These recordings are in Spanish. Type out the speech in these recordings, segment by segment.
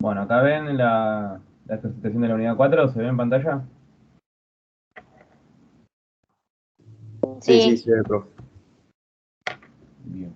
Bueno, acá ven la presentación de la unidad 4. ¿Se ve en pantalla? Sí, sí, Sí, se ve, profe. Bien.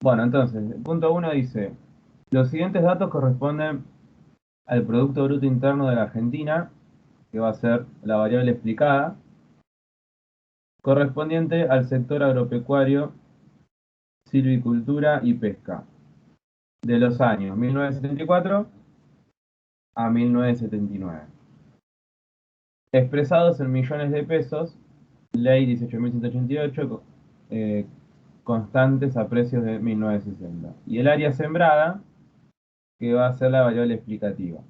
Bueno, entonces, el punto 1 dice, los siguientes datos corresponden al Producto Bruto Interno de la Argentina, que va a ser la variable explicada, correspondiente al sector agropecuario, silvicultura y pesca, de los años 1974 a 1979. Expresados en millones de pesos, ley 18.188, constantes a precios de 1960. Y el área sembrada, que va a ser la variable explicativa,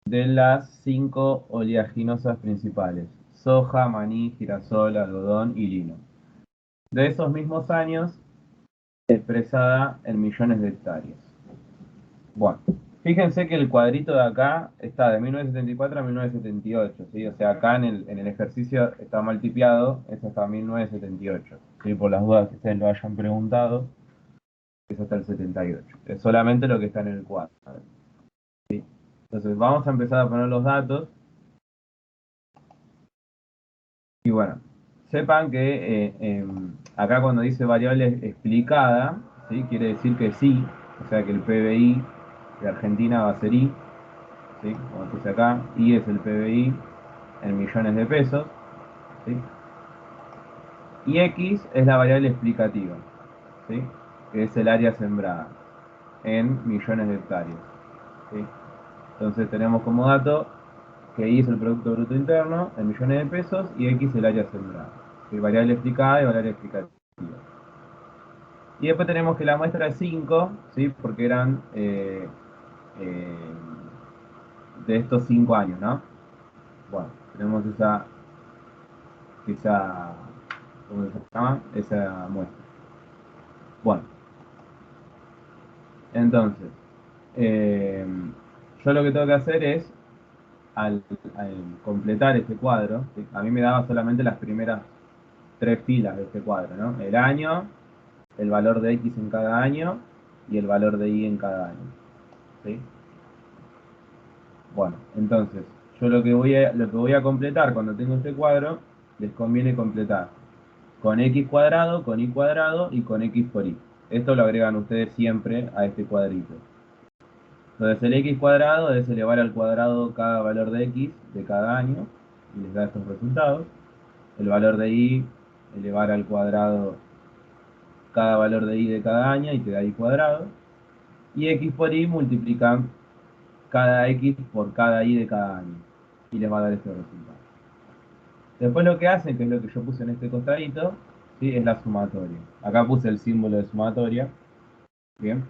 de las 5 oleaginosas principales: soja, maní, girasol, algodón y lino. De esos mismos años, expresada en millones de hectáreas. Bueno, fíjense que el cuadrito de acá está de 1974 a 1978, ¿sí? O sea, acá en el ejercicio está mal tipeado, es hasta 1978, ¿sí? Por las dudas que ustedes lo hayan preguntado, es hasta el 78. Es solamente lo que está en el cuadro, ¿sí? Entonces vamos a empezar a poner los datos. Y bueno, sepan que acá cuando dice variable explicada, ¿sí? Quiere decir que sí, o sea que el PBI de Argentina va a ser I, ¿sí? Como puse acá, I es el PBI en millones de pesos, ¿sí? Y X es la variable explicativa, ¿sí? Que es el área sembrada en millones de hectáreas, ¿sí? Entonces tenemos como dato que I es el Producto Bruto Interno en millones de pesos y X el área sembrada, ¿sí? Variable explicada y variable explicativa. Y después tenemos que la muestra es 5, ¿sí? Porque eran eh, de estos 5 años, ¿no? Bueno, tenemos esa, ¿cómo se llama? Esa muestra. Bueno, entonces, eh, yo lo que tengo que hacer es, al completar este cuadro, ¿sí? A mí me daba solamente las primeras 3 filas de este cuadro, ¿no? El año, el valor de X en cada año y el valor de Y en cada año, ¿sí? Bueno, entonces, yo lo que voy a completar cuando tengo este cuadro, les conviene completar con x cuadrado, con y cuadrado y con x por y. Esto lo agregan ustedes siempre a este cuadrito. Entonces el x cuadrado es elevar al cuadrado cada valor de x de cada año y les da estos resultados. El valor de y, elevar al cuadrado cada valor de y de cada año y te da y cuadrado. Y x por y multiplican cada x por cada y de cada año y les va a dar este resultado. Después lo que hacen, que es lo que yo puse en este costadito, ¿sí? Es la sumatoria. Acá puse el símbolo de sumatoria. Bien.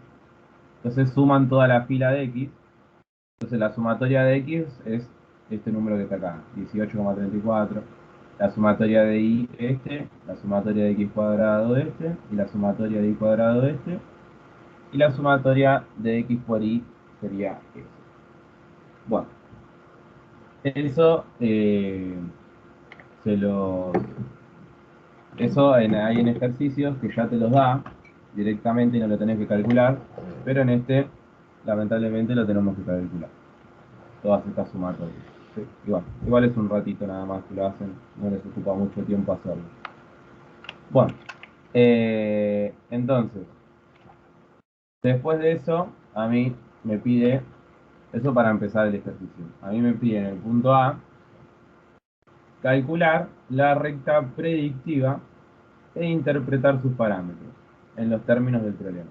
Entonces suman toda la fila de x. Entonces la sumatoria de x es este número que está acá, 18,34. La sumatoria de y este, la sumatoria de x cuadrado este, y la sumatoria de y cuadrado este, y la sumatoria de x por y sería eso. Bueno, eso se lo Eso hay en ejercicios que ya te los da directamente y no lo tenés que calcular, pero en este lamentablemente lo tenemos que calcular. Todas estas sumatorias. Sí, igual es un ratito nada más que lo hacen, no les ocupa mucho tiempo hacerlo. Bueno, entonces, después de eso, a mí me pide, eso para empezar el ejercicio, a mí me pide en el punto A calcular la recta predictiva e interpretar sus parámetros en los términos del problema.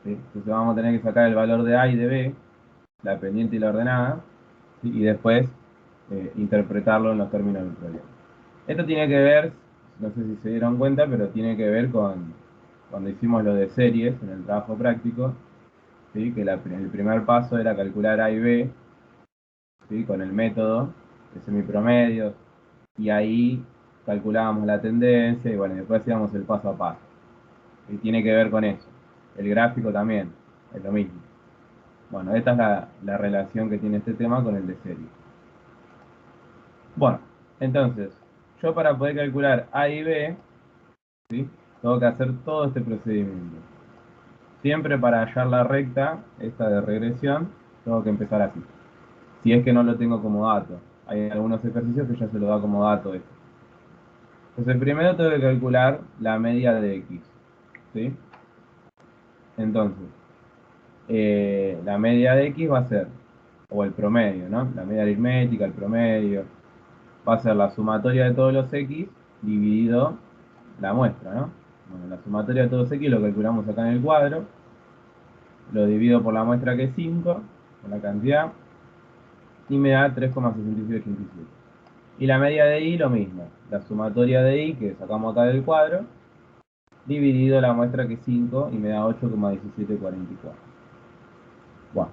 ¿Sí? Entonces vamos a tener que sacar el valor de A y de B, la pendiente y la ordenada, ¿sí? Y después interpretarlo en los términos del problema. Esto tiene que ver, no sé si se dieron cuenta, pero tiene que ver con cuando hicimos lo de series en el trabajo práctico, ¿sí? Que el primer paso era calcular A y B, ¿sí? Con el método de semipromedios, y ahí calculábamos la tendencia, y bueno, después hacíamos el paso a paso. Y tiene que ver con eso. El gráfico también, es lo mismo. Bueno, esta es la relación que tiene este tema con el de serie. Bueno, entonces, yo para poder calcular A y B, ¿sí? Tengo que hacer todo este procedimiento. Siempre para hallar la recta, esta de regresión, tengo que empezar así. Si es que no lo tengo como dato. Hay algunos ejercicios que ya se lo da como dato esto. Entonces, primero tengo que calcular la media de X, ¿sí? Entonces, la media de X va a ser, o el promedio, ¿no? La media aritmética, el promedio, va a ser la sumatoria de todos los X dividido la muestra, ¿no? Bueno, la sumatoria de todos los X lo calculamos acá en el cuadro, lo divido por la muestra que es 5, por la cantidad, y me da 3,6787. Y la media de I lo mismo, la sumatoria de I que sacamos acá del cuadro, dividido la muestra que es 5 y me da 8,1744. Bueno,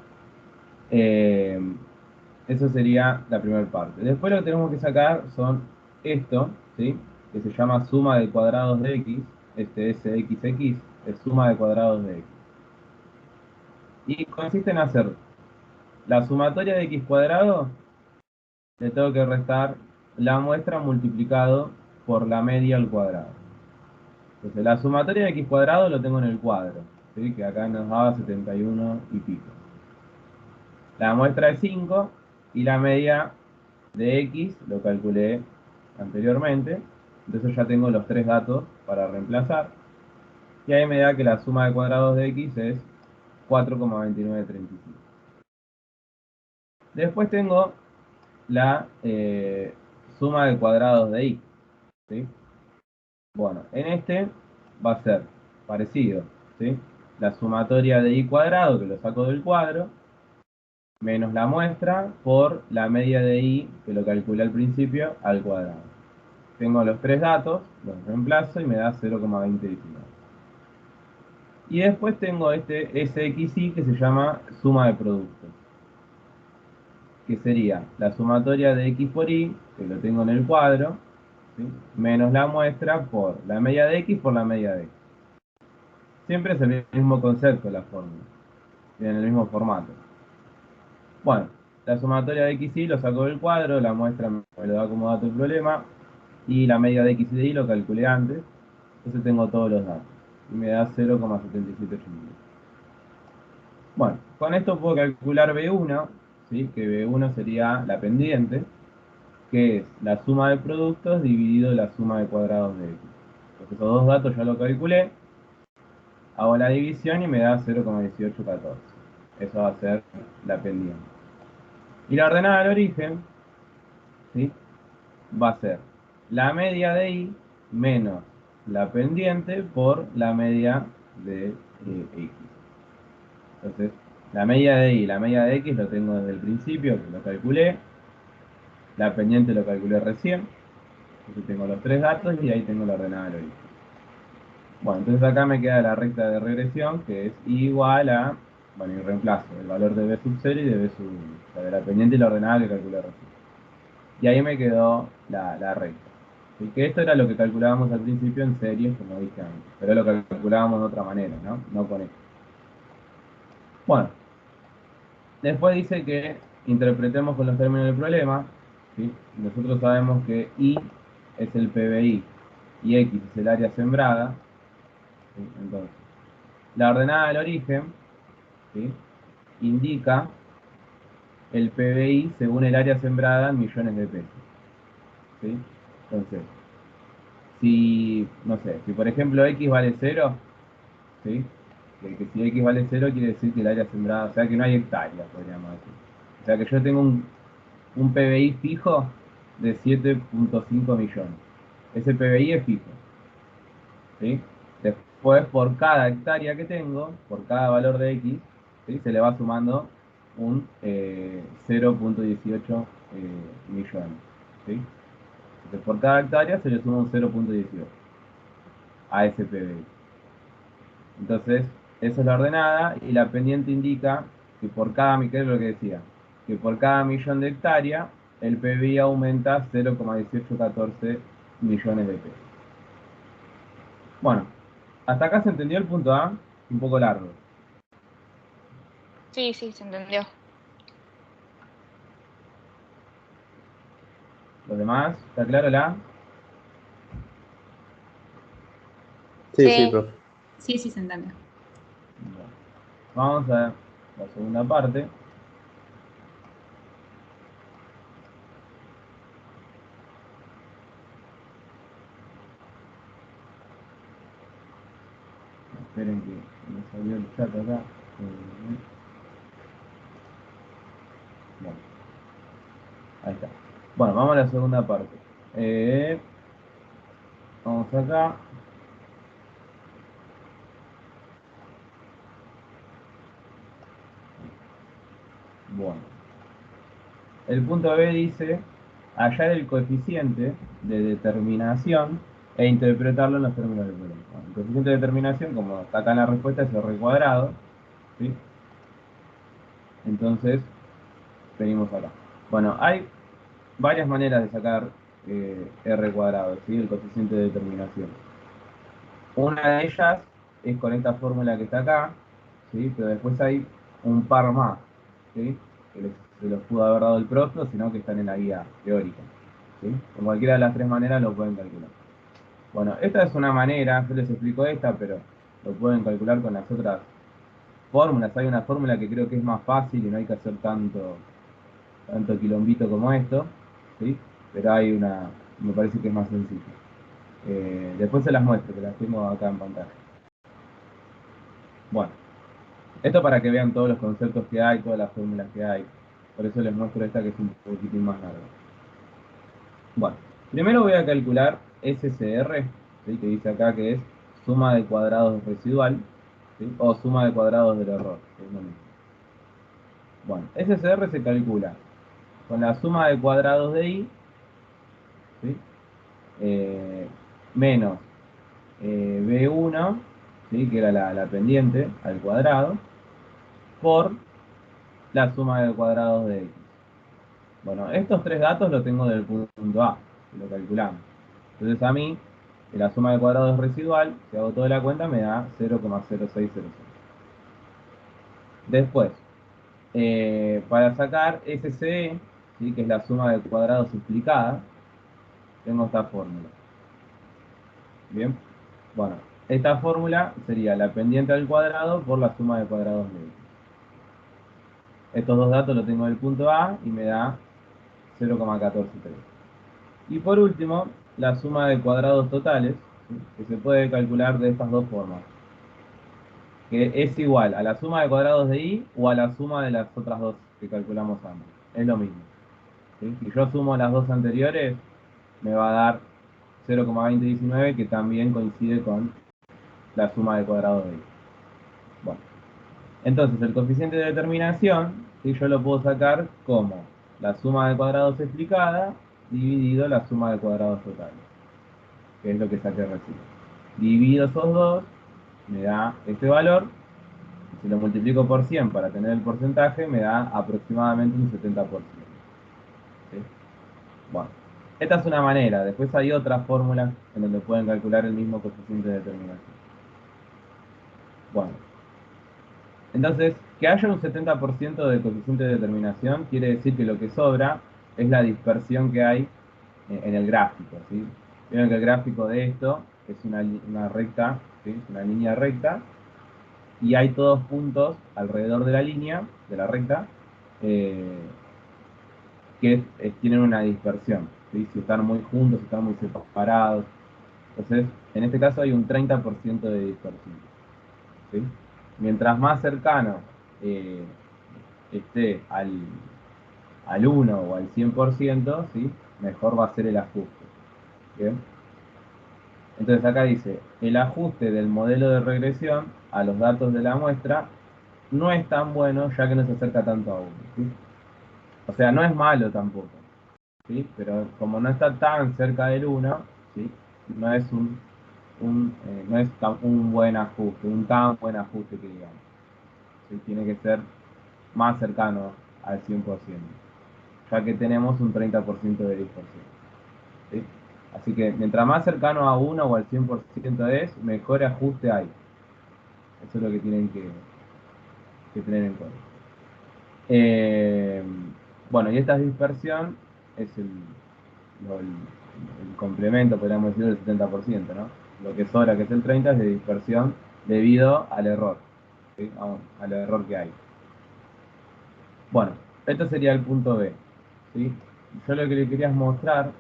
eh, eso sería la primera parte. Después lo que tenemos que sacar son esto, ¿sí? Que se llama suma de cuadrados de X, este SXX, es suma de cuadrados de X. Y consiste en hacer la sumatoria de X cuadrado, le tengo que restar la muestra multiplicado por la media al cuadrado. Entonces la sumatoria de X cuadrado lo tengo en el cuadro, ¿sí? Que acá nos daba 71 y pico. La muestra es 5 y la media de X lo calculé anteriormente. Entonces ya tengo los tres datos para reemplazar. Y ahí me da que la suma de cuadrados de X es 4,2935. Después tengo la suma de cuadrados de Y, ¿sí? Bueno, en este va a ser parecido, ¿sí? La sumatoria de Y cuadrado, que lo saco del cuadro, menos la muestra por la media de I, que lo calculé al principio, al cuadrado. Tengo los tres datos, los reemplazo y me da 0,2019. Y después tengo este SXY que se llama suma de productos, que sería la sumatoria de X por Y, que lo tengo en el cuadro, ¿sí? Menos la muestra por la media de X por la media de X. Siempre es el mismo concepto la fórmula, en el mismo formato. Bueno, la sumatoria de X y lo saco del cuadro, la muestra me lo da como dato el problema, y la media de X y de Y lo calculé antes, entonces tengo todos los datos, y me da 0,7782. Bueno, con esto puedo calcular B1, ¿sí? Que B1 sería la pendiente, que es la suma de productos dividido la suma de cuadrados de X. Entonces esos dos datos ya lo calculé, hago la división y me da 0,1814. Eso va a ser la pendiente. Y la ordenada del origen, ¿sí? Va a ser la media de Y menos la pendiente por la media de X. Entonces, la media de Y y la media de X lo tengo desde el principio, que lo calculé. La pendiente lo calculé recién. Entonces tengo los tres datos y ahí tengo la ordenada del origen. Bueno, entonces acá me queda la recta de regresión, que es igual a, bueno, y reemplazo el valor de B sub 0 y de B sub 1. O sea, de la pendiente y la ordenada que calculé recién. Y ahí me quedó la recta. Así que esto era lo que calculábamos al principio en series, como dije antes. Pero lo calculábamos de otra manera, ¿no? No con esto. Bueno, después dice que interpretemos con los términos del problema, ¿sí? Nosotros sabemos que I es el PBI y X es el área sembrada, ¿sí? Entonces, la ordenada del origen, ¿sí? Indica el PBI según el área sembrada en millones de pesos, ¿sí? Entonces, si, no sé, si por ejemplo X vale 0, ¿sí? Que si X vale 0 quiere decir que el área sembrada, o sea que no hay hectáreas, podríamos decir. O sea que yo tengo un PBI fijo de 7,5 millones. Ese PBI es fijo, ¿sí? Después, por cada hectárea que tengo, por cada valor de X, ¿sí? Se le va sumando un 0,18 millones, ¿sí? Entonces, por cada hectárea se le suma un 0,18 a ese PBI. Entonces, esa es la ordenada, y la pendiente indica que por cada, ¿qué es lo que decía? Que por cada millón de hectáreas, el PBI aumenta 0,1814 millones de pesos. Bueno, hasta acá se entendió el punto A, un poco largo. Sí, sí, se entendió. ¿Los demás? ¿Está claro la? Sí, Sí. profe. Sí, sí, se entiende. Bueno, vamos a la segunda parte. Esperen que me salió el chat acá. Bueno, ahí está. Bueno, vamos a la segunda parte. Vamos acá. Bueno, el punto B dice hallar el coeficiente de determinación e interpretarlo en los términos del problema. Bueno, el coeficiente de determinación, como está acá en la respuesta, es R cuadrado. ¿Sí? Entonces, venimos acá. Bueno, hay varias maneras de sacar R cuadrado, ¿sí? El coeficiente de determinación. Una de ellas es con esta fórmula que está acá, ¿sí? Pero después hay un par más, ¿sí? Que se los pudo haber dado el profe, o sino que están en la guía teórica, ¿sí? En cualquiera de las tres maneras lo pueden calcular. Bueno, esta es una manera, yo les explico esta, pero lo pueden calcular con las otras fórmulas. Hay una fórmula que creo que es más fácil y no hay que hacer tanto quilombito como esto, ¿sí? Pero hay una, me parece que es más sencilla. Después se las muestro, que las tengo acá en pantalla. Bueno, esto para que vean todos los conceptos que hay, todas las fórmulas que hay. Por eso les muestro esta que es un poquitín más larga. Bueno, primero voy a calcular SCR, ¿sí? Que dice acá que es suma de cuadrados residual, ¿sí? O suma de cuadrados del error, que es lo mismo. Bueno, SCR se calcula con la suma de cuadrados de I, ¿sí? Menos B1, ¿sí? Que era la pendiente al cuadrado, por la suma de cuadrados de X. Bueno, estos tres datos los tengo del punto A, que lo calculamos. Entonces a mí, la suma de cuadrados residual, si hago toda la cuenta, me da 0,0606. Después, para sacar SCE, ¿sí? Que es la suma de cuadrados explicada, tengo esta fórmula. Bien, bueno, esta fórmula sería la pendiente al cuadrado por la suma de cuadrados de X. Estos dos datos los tengo del punto A y me da 0,143. Y por último, la suma de cuadrados totales, ¿sí? Que se puede calcular de estas dos formas, que es igual a la suma de cuadrados de I o a la suma de las otras dos que calculamos antes. Es lo mismo, ¿sí? Si yo sumo las dos anteriores, me va a dar 0,2019, que también coincide con la suma de cuadrados de I. Bueno, entonces el coeficiente de determinación, ¿sí? Yo lo puedo sacar como la suma de cuadrados explicada dividido la suma de cuadrados totales, que es lo que saqué recién. Divido esos dos, me da este valor, y si lo multiplico por 100 para tener el porcentaje, me da aproximadamente un 70%. ¿Sí? Bueno, esta es una manera. Después hay otras fórmulas en donde pueden calcular el mismo coeficiente de determinación. Bueno, entonces, que haya un 70% de coeficiente de determinación quiere decir que lo que sobra es la dispersión que hay en el gráfico, ¿sí? Vieron que el gráfico de esto es una recta, ¿sí? Una línea recta, y hay todos puntos alrededor de la línea, de la recta, eh, que tienen una dispersión, ¿sí? Si están muy juntos, si están muy separados. Entonces, en este caso hay un 30% de dispersión, ¿sí? Mientras más cercano eh, esté al 1 o al 100%, ¿sí? Mejor va a ser el ajuste. ¿Bien? Entonces acá dice, el ajuste del modelo de regresión a los datos de la muestra no es tan bueno ya que no se acerca tanto a 1. ¿Sí? O sea, no es malo tampoco, ¿sí? Pero como no está tan cerca del 1, ¿sí? No es un no es un buen ajuste, un tan buen ajuste que digamos. ¿Sí? Tiene que ser más cercano al 100%, ya que tenemos un 30% de dispersión. ¿Sí? Así que mientras más cercano a 1 o al 100% es, mejor ajuste hay. Eso es lo que tienen que tener en cuenta. Bueno, y esta dispersión es el complemento, podríamos decir, del 70%, ¿no? Lo que sobra, que es el 30%, es de dispersión debido al error, ¿sí? Al error que hay. Bueno, esto sería el punto B, ¿sí? Yo lo que le quería mostrar,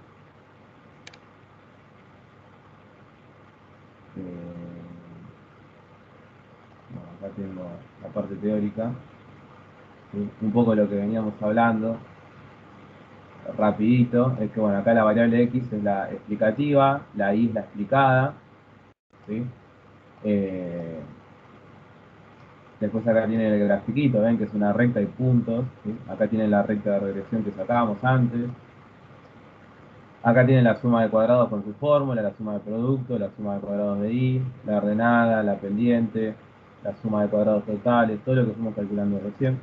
bueno, acá tengo la parte teórica, ¿sí? Un poco lo que veníamos hablando, rapidito, es que bueno, acá la variable x es la explicativa, la y es la explicada, ¿sí? Eh, Después acá tiene el grafiquito, ven que es una recta y puntos, ¿sí? Acá tiene la recta de regresión que sacábamos antes. Acá tiene la suma de cuadrados con su fórmula, la suma de producto, la suma de cuadrados de y, la ordenada, la pendiente, la suma de cuadrados totales, todo lo que fuimos calculando recién.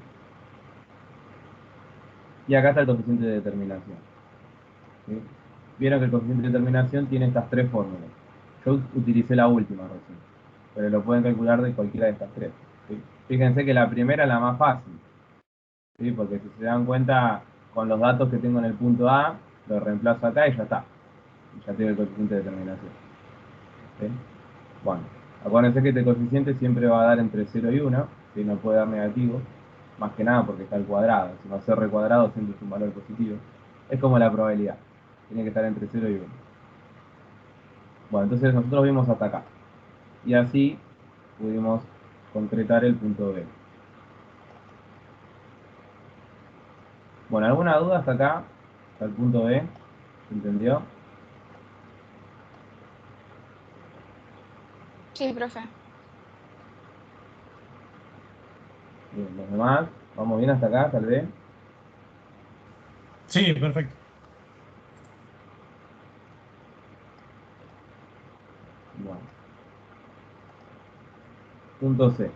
Y acá está el coeficiente de determinación, ¿sí? Vieron que el coeficiente de determinación tiene estas tres fórmulas. Yo utilicé la última recién, pero lo pueden calcular de cualquiera de estas tres, ¿sí? Fíjense que la primera es la más fácil, ¿sí? Porque si se dan cuenta, con los datos que tengo en el punto A, lo reemplazo acá y ya está. Y ya tengo el coeficiente de determinación, ¿sí? Bueno, acuérdense que este coeficiente siempre va a dar entre 0 y 1, ¿sí? No puede dar negativo, más que nada porque está al cuadrado. Si no es R cuadrado, siempre es un valor positivo. Es como la probabilidad, tiene que estar entre 0 y 1. Bueno, entonces nosotros vimos hasta acá. Y así pudimos concretar el punto B. Bueno, ¿alguna duda hasta acá? Hasta el punto B. ¿Se entendió? Sí, profe. Bien, los demás, ¿vamos bien hasta acá, tal vez? Sí, perfecto. Bueno. Punto C.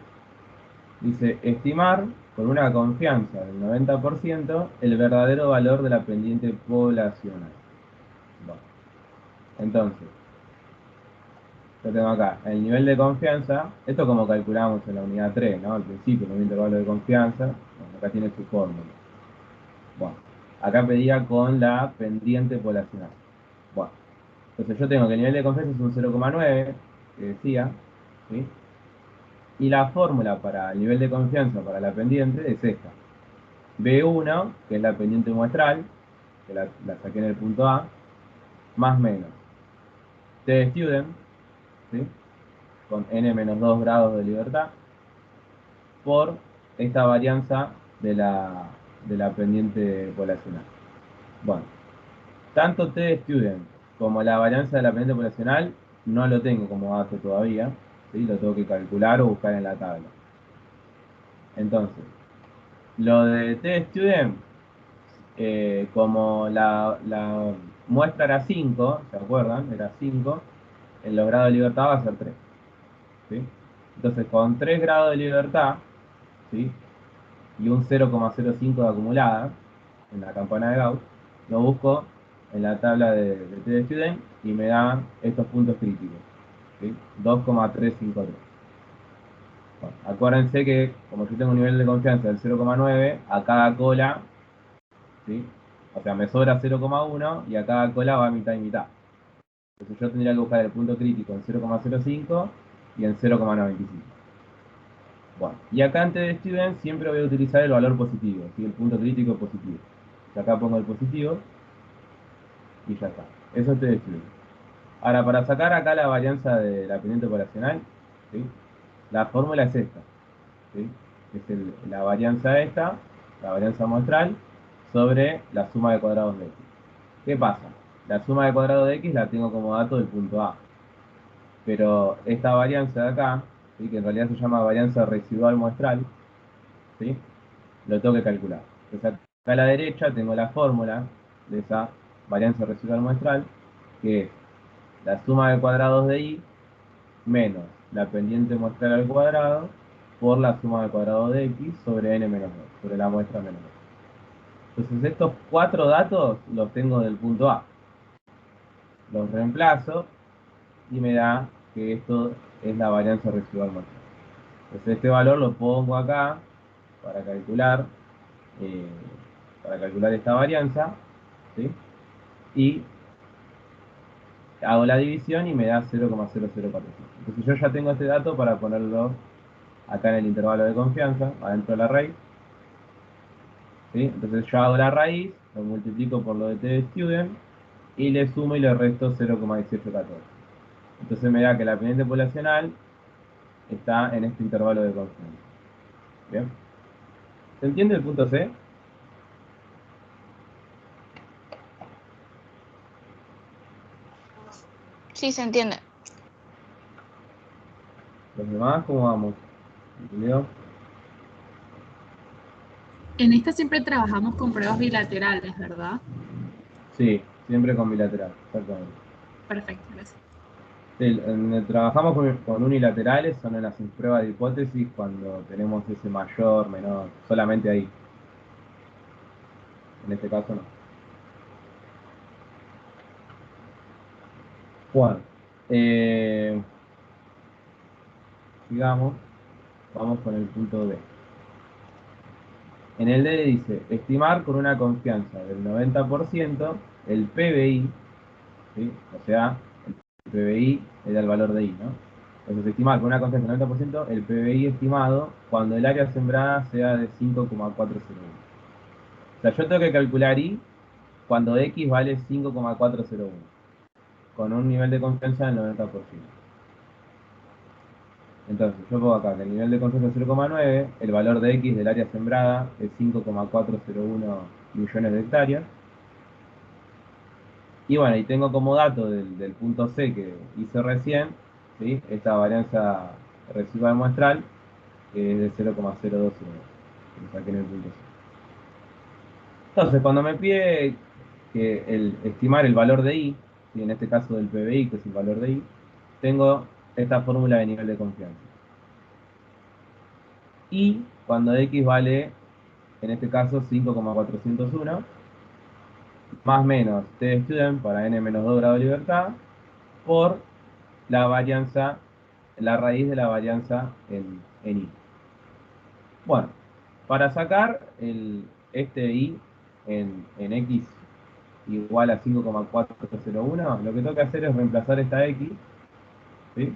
Dice, estimar con una confianza del 90% el verdadero valor de la pendiente poblacional. Bueno, entonces, yo tengo acá el nivel de confianza, esto como calculamos en la unidad 3, ¿no? Al principio, el intervalo de confianza, bueno, acá tiene su fórmula. Bueno, acá pedía con la pendiente poblacional. Bueno, entonces yo tengo que el nivel de confianza es un 0,9, que decía, ¿sí? Y la fórmula para el nivel de confianza para la pendiente es esta. B1, que es la pendiente muestral, que la saqué en el punto A, más menos T student, ¿sí? Con n-2 grados de libertad, por esta varianza de la pendiente poblacional. Bueno, tanto T student como la varianza de la pendiente poblacional no lo tengo como dato todavía, ¿sí? Lo tengo que calcular o buscar en la tabla. Entonces, lo de T student, como la muestra era 5, ¿se acuerdan? Era 5, en los grados de libertad va a ser 3, ¿sí? Entonces, con 3 grados de libertad, ¿sí? Y un 0,05 de acumulada en la campana de Gauss, lo busco en la tabla de T de Student y me dan estos puntos críticos, ¿sí? 2,353. Bueno, acuérdense que como yo tengo un nivel de confianza del 0,9, a cada cola, ¿sí? O sea, me sobra 0,1 y a cada cola va mitad y mitad. Entonces yo tendría que buscar el punto crítico en 0,05 y en 0,95. Bueno, y acá antes de student siempre voy a utilizar el valor positivo, ¿sí? El punto crítico positivo. Y acá pongo el positivo y ya está. Eso es de student. Ahora, para sacar acá la varianza de la pendiente poblacional, ¿sí? La fórmula es esta, ¿sí? Es la varianza esta, la varianza muestral, sobre la suma de cuadrados de x. ¿Qué pasa? La suma de cuadrados de x la tengo como dato del punto A. Pero esta varianza de acá, ¿sí? Que en realidad se llama varianza residual muestral, ¿sí? Lo tengo que calcular. Entonces acá a la derecha tengo la fórmula de esa varianza residual muestral, que es la suma de cuadrados de y menos la pendiente muestral al cuadrado por la suma del cuadrado de x sobre n menos 2, sobre la muestra menos 2. Entonces estos 4 datos los tengo del punto A. Los reemplazo y me da que esto es la varianza residual muestral. Entonces este valor lo pongo acá para calcular, eh, esta varianza, ¿sí? Y hago la división y me da 0,0045. Entonces yo ya tengo este dato para ponerlo acá en el intervalo de confianza, adentro de la raíz. ¿Sí? Entonces yo hago la raíz, lo multiplico por lo de t de student y le sumo y le resto 0,1814. Entonces me da que la pendiente poblacional está en este intervalo de confianza. ¿Bien? ¿Se entiende el punto C? Sí, se entiende. ¿Los demás cómo vamos? ¿Entendido? En esta siempre trabajamos con pruebas bilaterales, ¿verdad? Sí, siempre con bilateral, exactamente. Perfecto, gracias. Sí, trabajamos con unilaterales, son en las pruebas de hipótesis cuando tenemos ese mayor, menor, solamente ahí. En este caso no. Bueno, sigamos, vamos con el punto B. En el D dice, estimar con una confianza del 90% el PBI, ¿sí? O sea, el PBI era el valor de I, ¿no? Entonces, estimar con una confianza del 90% el PBI estimado cuando el área sembrada sea de 5,401. O sea, yo tengo que calcular I cuando X vale 5,401, con un nivel de confianza del 90%. Entonces, yo pongo acá que el nivel de confianza es 0,9, el valor de X del área sembrada es 5,401 millones de hectáreas. Y bueno, y tengo como dato del punto C que hice recién, ¿sí? Esta varianza residual muestral, que es de 0,021, que lo saqué en el punto C. Entonces, cuando me pide que estimar el valor de I, ¿sí? En este caso del PBI, que es el valor de I, tengo esta fórmula de nivel de confianza. Y cuando X vale, en este caso, 5,401, más menos T de student para n menos 2 grado de libertad, por la varianza, la raíz de la varianza en I. Bueno, para sacar este I en X igual a 5,401, lo que tengo que hacer es reemplazar esta X, ¿sí?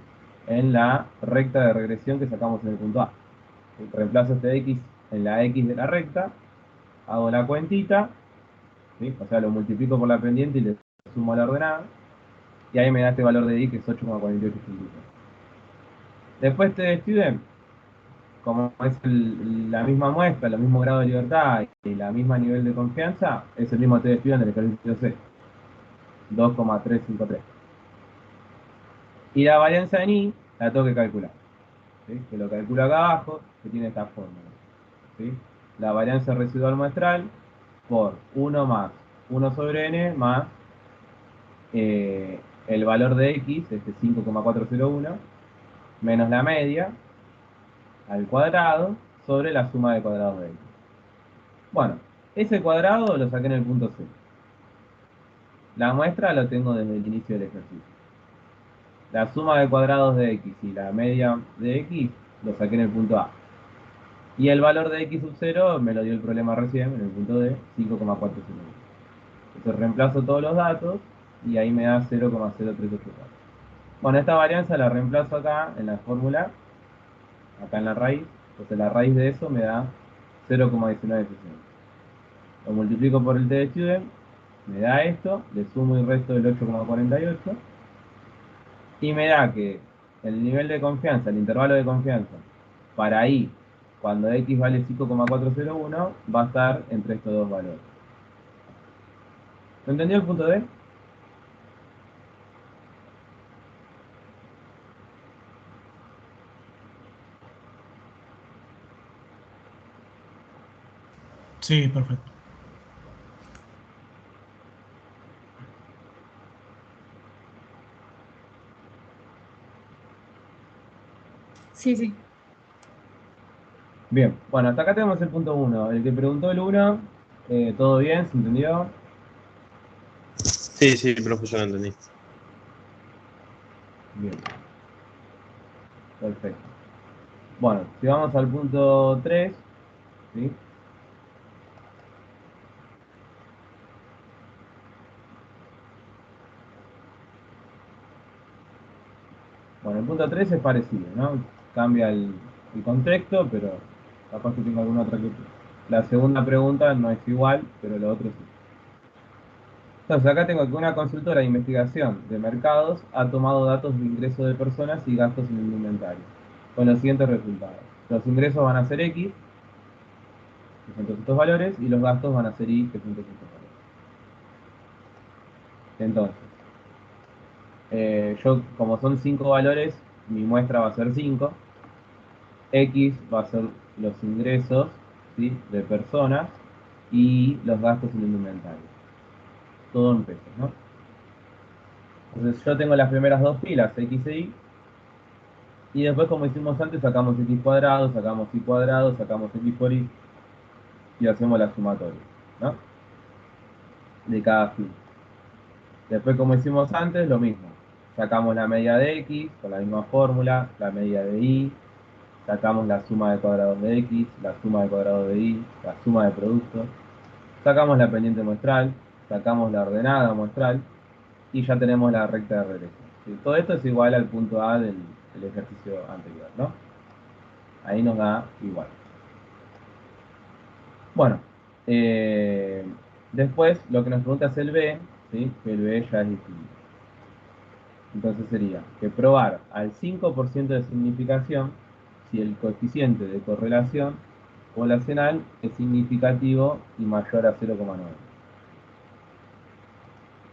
En la recta de regresión que sacamos en el punto A. Reemplazo este X en la X de la recta, hago la cuentita, ¿sí? O sea, lo multiplico por la pendiente y le sumo a la ordenada, y ahí me da este valor de I que es 8,4885. Después te student, como es la misma muestra, el mismo grado de libertad y la misma nivel de confianza, es el mismo T de student del ejercicio C, 2,353. Y la varianza en I la tengo que calcular, ¿sí? Que lo calculo acá abajo, que tiene esta fórmula, ¿sí? La varianza residual muestral por 1 más 1 sobre n más el valor de x, este 5,401, menos la media al cuadrado sobre la suma de cuadrados de x. Bueno, ese cuadrado lo saqué en el punto C. La muestra lo tengo desde el inicio del ejercicio. La suma de cuadrados de x y la media de x lo saqué en el punto A. Y el valor de x sub 0 me lo dio el problema recién, en el punto D, 5,401. Entonces reemplazo todos los datos y ahí me da 0,0384. Bueno, esta varianza la reemplazo acá en la fórmula, acá en la raíz. Entonces la raíz de eso me da 0,1960. Lo multiplico por el t de student, me da esto, le sumo y resto del 8,48 y me da que el nivel de confianza, el intervalo de confianza para I, cuando X vale 5,401, va a estar entre estos dos valores. ¿Lo entendió el punto D? Sí, perfecto. Sí, sí. Bien, bueno, hasta acá tenemos el punto 1. El que preguntó el 1, ¿todo bien? ¿Se entendió? Sí, sí, profe, yo lo entendí. Bien, perfecto. Bueno, si vamos al punto 3, ¿sí? Bueno, el punto 3 es parecido, ¿no? Cambia el contexto, pero capaz que tengo alguna otra que... La segunda pregunta no es igual, pero lo otro sí. Entonces, acá tengo que una consultora de investigación de mercados ha tomado datos de ingresos de personas y gastos en el inventario, con los siguientes resultados. Los ingresos van a ser X, que son todos estos valores, y los gastos van a ser Y, que son todos estos valores. Entonces, yo, como son 5 valores, mi muestra va a ser 5. X va a ser los ingresos, ¿sí?, de personas y los gastos en el inventario. Todo en pesos, ¿no? Entonces yo tengo las primeras dos filas, X e Y, y después, como hicimos antes, sacamos X cuadrado, sacamos Y cuadrado, sacamos X por Y y hacemos la sumatoria, ¿no?, de cada fila. Después, como hicimos antes, lo mismo. Sacamos la media de X con la misma fórmula, la media de Y, sacamos la suma de cuadrados de X, la suma de cuadrados de Y, la suma de productos, sacamos la pendiente muestral, sacamos la ordenada muestral y ya tenemos la recta de regresión. ¿Sí? Todo esto es igual al punto A del ejercicio anterior, ¿no? Ahí nos da igual. Bueno, después lo que nos pregunta es el B, ¿sí?, que el B ya es distinto. Entonces sería que probar al 5% de significación si el coeficiente de correlación poblacional es significativo y mayor a 0,9.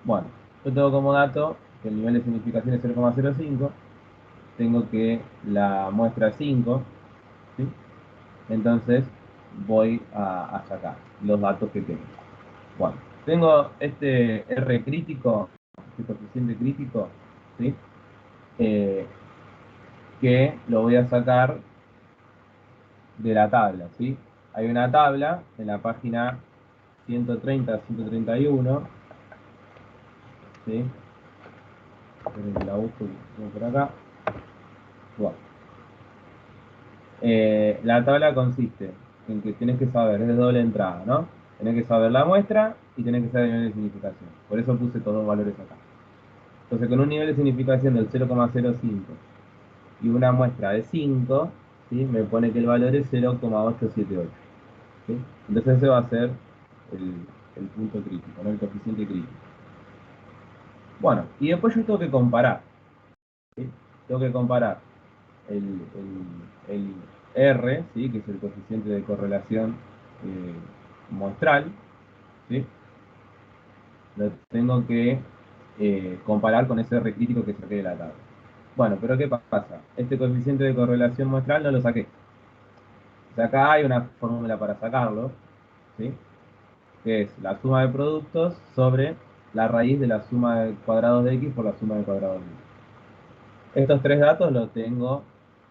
Bueno, yo tengo como dato que el nivel de significación es 0,05, tengo que la muestra es 5, ¿sí? Entonces voy a sacar los datos que tengo. Bueno, tengo este R crítico, este coeficiente crítico, ¿sí?, Eh, que lo voy a sacar de la tabla, ¿sí? Hay una tabla en la página 130, 131, ¿sí? Esperen que la busco, tengo por acá. Bueno, la tabla consiste en que tienes que saber, es de doble entrada, ¿no? Tenés que saber la muestra y tenés que saber el nivel de significación. Por eso puse todos los valores acá. Entonces, con un nivel de significación del 0,05 y una muestra de 5, ¿sí?, me pone que el valor es 0,878. ¿Sí? Entonces ese va a ser el punto crítico, ¿no?, el coeficiente crítico. Bueno, y después yo tengo que comparar, ¿sí? Tengo que comparar el, el R, ¿sí?, que es el coeficiente de correlación muestral, ¿sí? Lo tengo que comparar con ese R crítico que saqué de la tabla. Bueno, pero ¿qué pasa? Este coeficiente de correlación muestral no lo saqué. O sea, acá hay una fórmula para sacarlo, ¿sí?, que es la suma de productos sobre la raíz de la suma de cuadrados de X por la suma de cuadrados de Y. Estos tres datos los tengo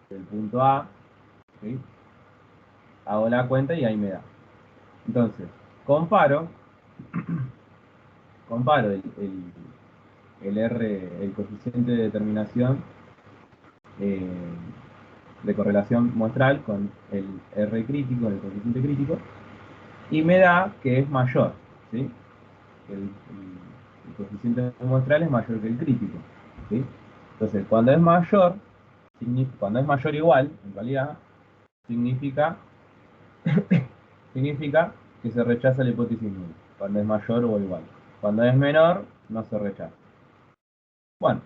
del punto A, ¿sí? Hago la cuenta y ahí me da. Entonces, comparo el R, el coeficiente de determinación eh, de correlación muestral con el R crítico, el coeficiente crítico, y me da que es mayor, ¿sí? El coeficiente muestral es mayor que el crítico, ¿sí? Entonces, cuando es mayor o igual, en realidad, significa, significa que se rechaza la hipótesis nula, cuando es mayor o igual. Cuando es menor, no se rechaza. Bueno,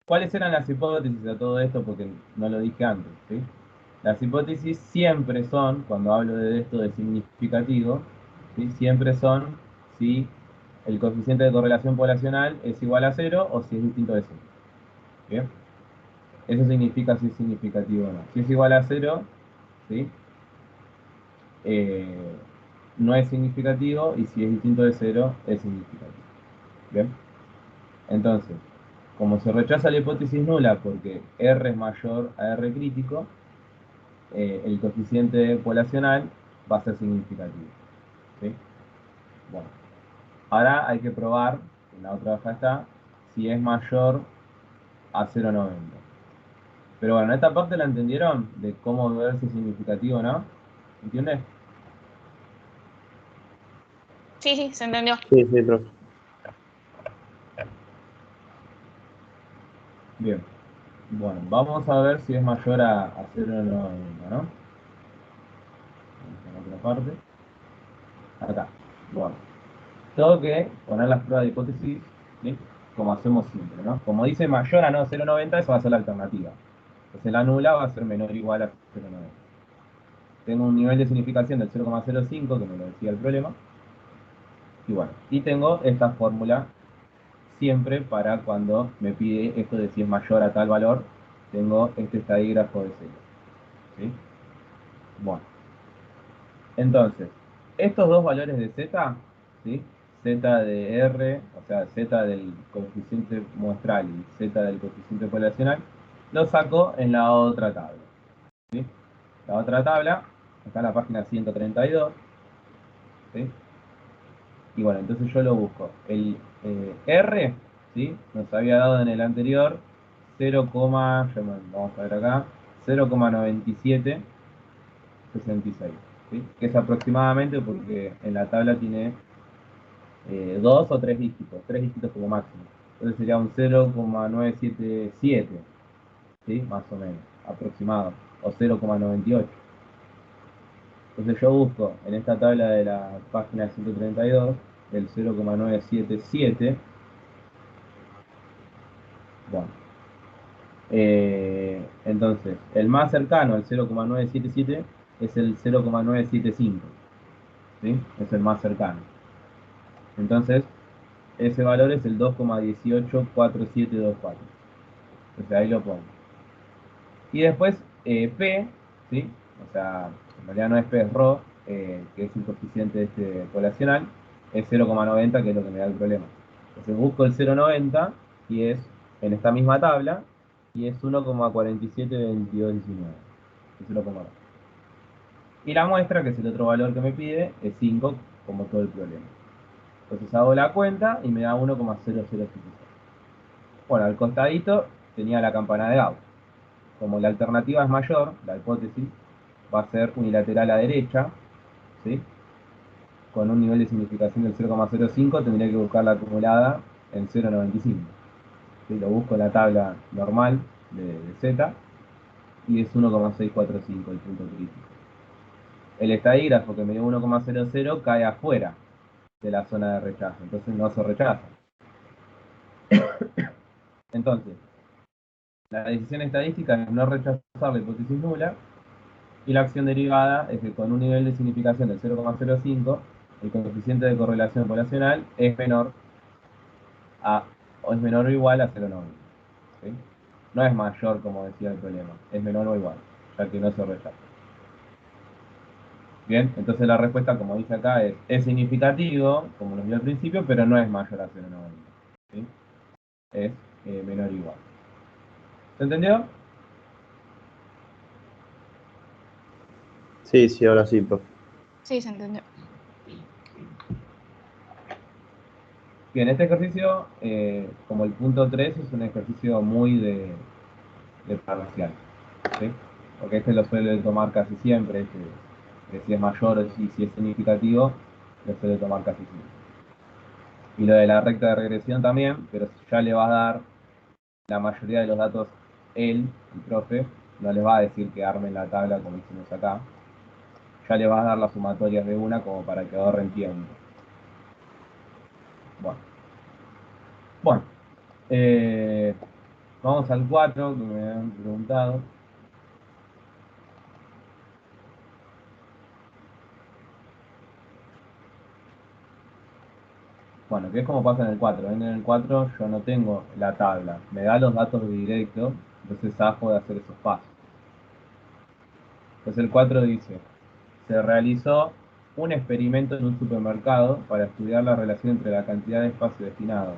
¿cuáles eran las hipótesis a todo esto? Porque no lo dije antes, ¿sí? Las hipótesis siempre son, cuando hablo de esto de significativo, ¿sí?, siempre son si el coeficiente de correlación poblacional es igual a 0 o si es distinto de 0. ¿Bien? Eso significa si es significativo o no. Si es igual a 0, ¿sí?, Eh, no es significativo, y si es distinto de 0, es significativo. ¿Bien? Entonces, Como se rechaza la hipótesis nula porque R es mayor a R crítico, el coeficiente poblacional va a ser significativo. ¿Sí? Bueno, ahora hay que probar, en la otra hoja está, si es mayor a 0,90. Pero bueno, esta parte la entendieron de cómo ver si es significativo o no. ¿Entiendes? Sí, sí, se entendió. Sí, sí, profe. Bien. Bueno, vamos a ver si es mayor a 0,90, ¿no? En otra parte. Acá. Bueno. Tengo que poner las pruebas de hipótesis, ¿sí? Como hacemos siempre, ¿no? Como dice mayor a no 0,90, eso va a ser la alternativa. Entonces la nula va a ser menor o igual a 0,90. Tengo un nivel de significación del 0,05, que me lo decía el problema. Y bueno, y tengo esta fórmula siempre para cuando me pide esto de si es mayor a tal valor, tengo este estadígrafo de ceros. ¿Sí? Bueno, entonces, estos dos valores de z, ¿sí? Z de R, o sea, Z del coeficiente muestral y Z del coeficiente poblacional, los saco en la otra tabla. ¿Sí? La otra tabla, está en la página 132. ¿Sí? Y bueno, entonces yo lo busco. El R, ¿sí? Nos había dado en el anterior 0, vamos a ver acá, 0,9766. ¿Sí? Que es aproximadamente porque en la tabla tiene dos o tres dígitos como máximo. Entonces sería un 0,977, ¿sí? Más o menos, aproximado, o 0,98. Entonces yo busco en esta tabla de la página 132 el 0,977. Bueno, entonces el más cercano al 0,977 es el 0,975, ¿sí? Es el más cercano. Entonces ese valor es el 2,184724. Entonces ahí lo pongo. Y después P, ¿sí? O sea, en realidad no es P, es Rho, que es el coeficiente poblacional, es 0,90, que es lo que me da el problema. Entonces busco el 0,90 y es en esta misma tabla y es 1,472219. Eso lo pongo acá. Y la muestra, que es el otro valor que me pide, es 5, como todo el problema. Entonces hago la cuenta y me da 1,0076. Bueno, al costadito tenía la campana de Gauss. Como la alternativa es mayor, la hipótesis va a ser unilateral a derecha, ¿sí? Con un nivel de significación del 0,05, tendría que buscar la acumulada en 0,95. ¿Sí? Lo busco en la tabla normal de Z y es 1,645 el punto crítico. El estadígrafo que me dio 1,00 cae afuera de la zona de rechazo, entonces no se rechaza. Entonces, la decisión estadística es no rechazar la hipótesis nula. Y la acción derivada es que con un nivel de significación del 0,05, el coeficiente de correlación poblacional es menor o es menor o igual a 0,90. ¿Sí? No es mayor, como decía el problema, es menor o igual, ya que no se rechaza. Bien, entonces la respuesta, como dice acá, es significativo, como nos dio al principio, pero no es mayor a 0,90. ¿Sí? Es menor o igual. ¿Se entendió? Sí, sí, ahora sí, profe. Sí, se entendió. Bien, este ejercicio, como el punto 3, es un ejercicio muy de parcial, ¿sí? Porque este lo suele tomar casi siempre, que si es mayor y si es significativo, lo suele tomar casi siempre. Y lo de la recta de regresión también, pero si ya le va a dar la mayoría de los datos él, el profe, no les va a decir que armen la tabla como hicimos acá, ya le va a dar las sumatorias de una como para que ahorren tiempo. Bueno, bueno, vamos al 4 que me han preguntado. Bueno, que es como pasa en el 4. En el 4 yo no tengo la tabla, me da los datos directos, entonces saco de hacer esos pasos. Entonces el 4 dice, se realizó un experimento en un supermercado para estudiar la relación entre la cantidad de espacio destinado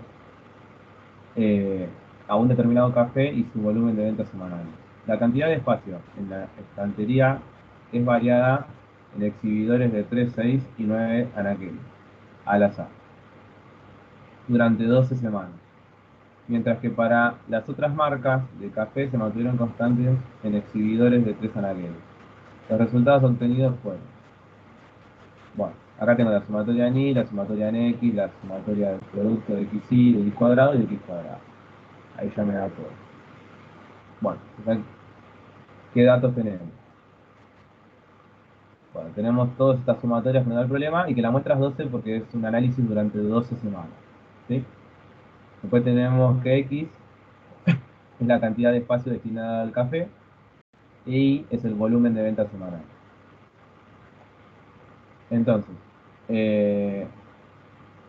a un determinado café y su volumen de venta semanal. La cantidad de espacio en la estantería es variada en exhibidores de 3, 6 y 9 anaqueles, al azar, durante 12 semanas. Mientras que para las otras marcas de café se mantuvieron constantes en exhibidores de 3 anaqueles. Los resultados obtenidos fueron, bueno, acá tengo la sumatoria en Y, la sumatoria en X, la sumatoria del producto de XY, de X cuadrado y de X cuadrado. Ahí ya me da todo. Bueno, ¿qué datos tenemos? Bueno, tenemos todas estas sumatorias que no da el problema y que la muestra es 12 porque es un análisis durante 12 semanas. ¿Sí? Después tenemos que X es la cantidad de espacio destinada al café y es el volumen de venta semanal. Entonces,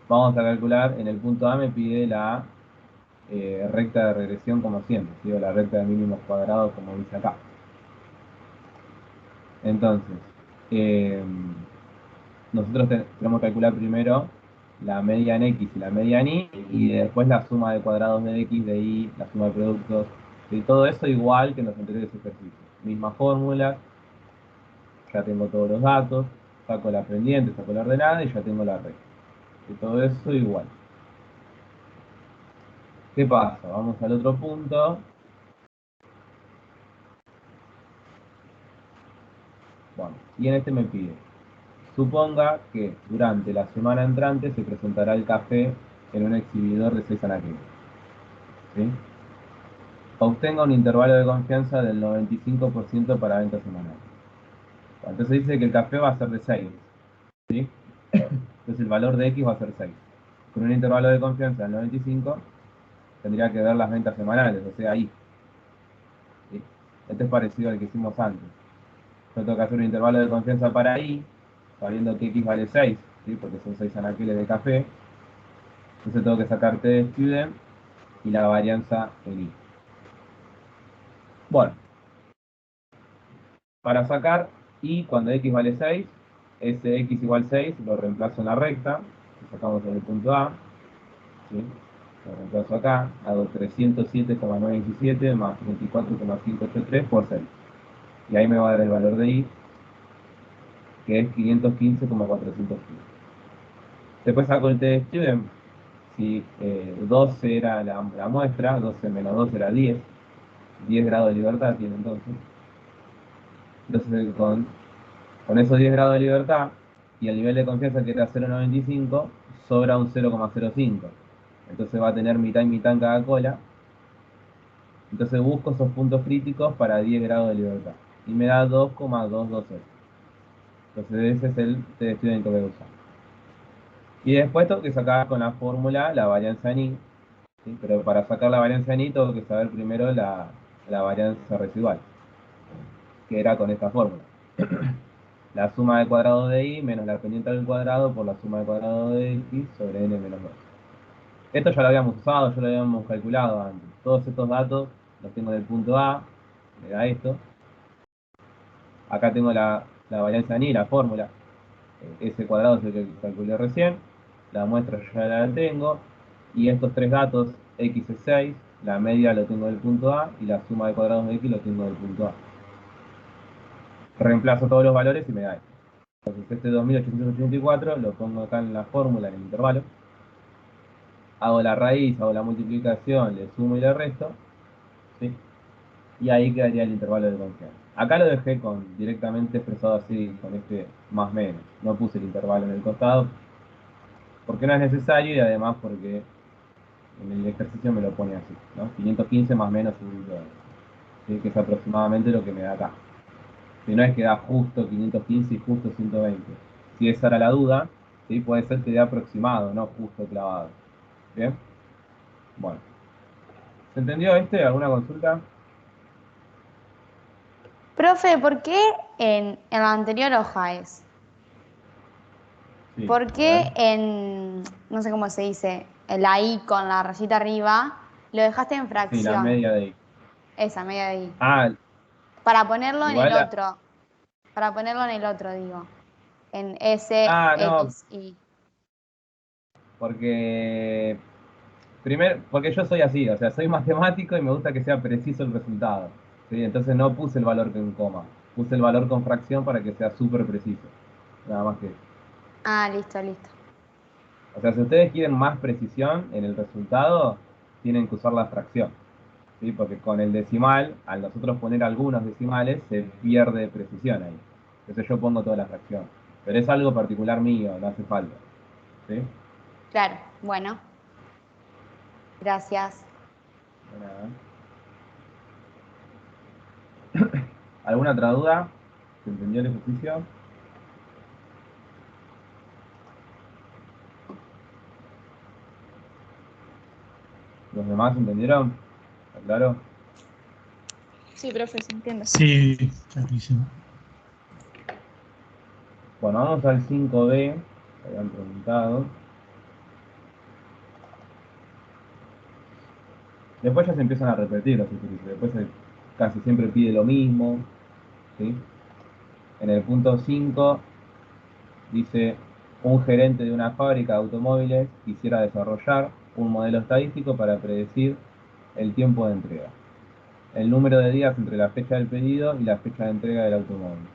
vamos a calcular, en el punto A me pide la recta de regresión como siempre, ¿sí? O la recta de mínimos cuadrados como dice acá. Entonces, nosotros tenemos que calcular primero la media en X y la media en Y, y después la suma de cuadrados de X, de Y, la suma de productos, y todo eso igual que en los anteriores ejercicios. Misma fórmula, ya tengo todos los datos, saco la pendiente, saco la ordenada y ya tengo la recta. Y todo eso igual. ¿Qué pasa? Vamos al otro punto. Bueno, y en este me pide, suponga que durante la semana entrante se presentará el café en un exhibidor de 6 anaqueles. ¿Sí? Obtenga un intervalo de confianza del 95% para venta semanal. Entonces dice que el café va a ser de 6. ¿Sí? Entonces el valor de X va a ser 6. Con un intervalo de confianza del 95, tendría que ver las ventas semanales, o sea, ahí. ¿Sí? Este es parecido al que hicimos antes. Yo tengo que hacer un intervalo de confianza para I, sabiendo que X vale 6, ¿sí? Porque son 6 anaqueles de café. Entonces tengo que sacar T de student y la varianza en I. Bueno, para sacar I cuando X vale 6, ese X igual 6 lo reemplazo en la recta, lo sacamos en el punto A, ¿sí? Lo reemplazo acá, hago 307,917 más 24,583 por 6. Y ahí me va a dar el valor de I, que es 515,415. Después saco el T de student, si 12 era la muestra, 12 menos 2 era 10, 10 grados de libertad tiene entonces. Entonces con esos 10 grados de libertad y el nivel de confianza que era 0,95, sobra un 0,05. Entonces va a tener mitad y mitad en cada cola. Entonces busco esos puntos críticos para 10 grados de libertad. Y me da 2,228. Entonces ese es el test de estudio que voy a usar. Y después tengo que sacar con la fórmula la varianza en I. ¿Sí? Pero para sacar la varianza en I tengo que saber primero la varianza residual, que era con esta fórmula. La suma de cuadrado de I menos la pendiente del cuadrado por la suma de cuadrado de X sobre n menos 2. Esto ya lo habíamos usado, ya lo habíamos calculado antes. Todos estos datos los tengo en el punto A, me da esto. Acá tengo la varianza en I, la fórmula. S cuadrado es el que calculé recién. La muestra yo ya la tengo. Y estos tres datos, X es 6, la media lo tengo del punto A y la suma de cuadrados de X lo tengo del punto A. Reemplazo todos los valores y me da esto. Entonces este 2884 lo pongo acá en la fórmula, en el intervalo. Hago la raíz, hago la multiplicación, le sumo y le resto. ¿Sí? Y ahí quedaría el intervalo de confianza. Acá lo dejé directamente expresado así, con este más menos. No puse el intervalo en el costado, porque no es necesario y además porque en el ejercicio me lo pone así, ¿no? 515 más menos 120, ¿sí? Que es aproximadamente lo que me da acá. Si no es que da justo 515 y justo 120. Si esa era la duda, ¿sí? Puede ser que dé aproximado, no justo clavado. ¿Bien? Bueno. ¿Se entendió este? ¿Alguna consulta? Profe, ¿por qué en la anterior hoja es? Sí, ¿Por a ver. qué no sé cómo se dice, la I con la rayita arriba, lo dejaste en Sí, la fracción? media de I. Esa, media de I. Ah, Para ponerlo en el igual otro. Para ponerlo en el otro, digo. En S, no, X, Y. porque porque yo soy así, o sea, soy matemático y me gusta que sea preciso el resultado. ¿Sí? Entonces no puse el valor con coma, puse el valor con fracción para que sea súper preciso. Nada más que eso. Ah, listo, listo. O sea, si ustedes quieren más precisión en el resultado, tienen que usar la fracción. ¿Sí? Porque con el decimal, al nosotros poner algunos decimales, se pierde precisión ahí. Entonces yo pongo toda la fracción. Pero es algo particular mío, no hace falta. ¿Sí? Claro, bueno, gracias. De nada. ¿Alguna otra duda? ¿Se entendió el ejercicio? ¿Los demás entendieron? ¿Está claro? Sí, profe, se entiende. Sí, clarísimo. Bueno, vamos al 5B, que habían preguntado. Después ya se empiezan a repetir los ejercicios. Después casi siempre pide lo mismo. ¿Sí? En el punto 5 dice, un gerente de una fábrica de automóviles quisiera desarrollar un modelo estadístico para predecir el tiempo de entrega, el número de días entre la fecha del pedido y la fecha de entrega del automóvil.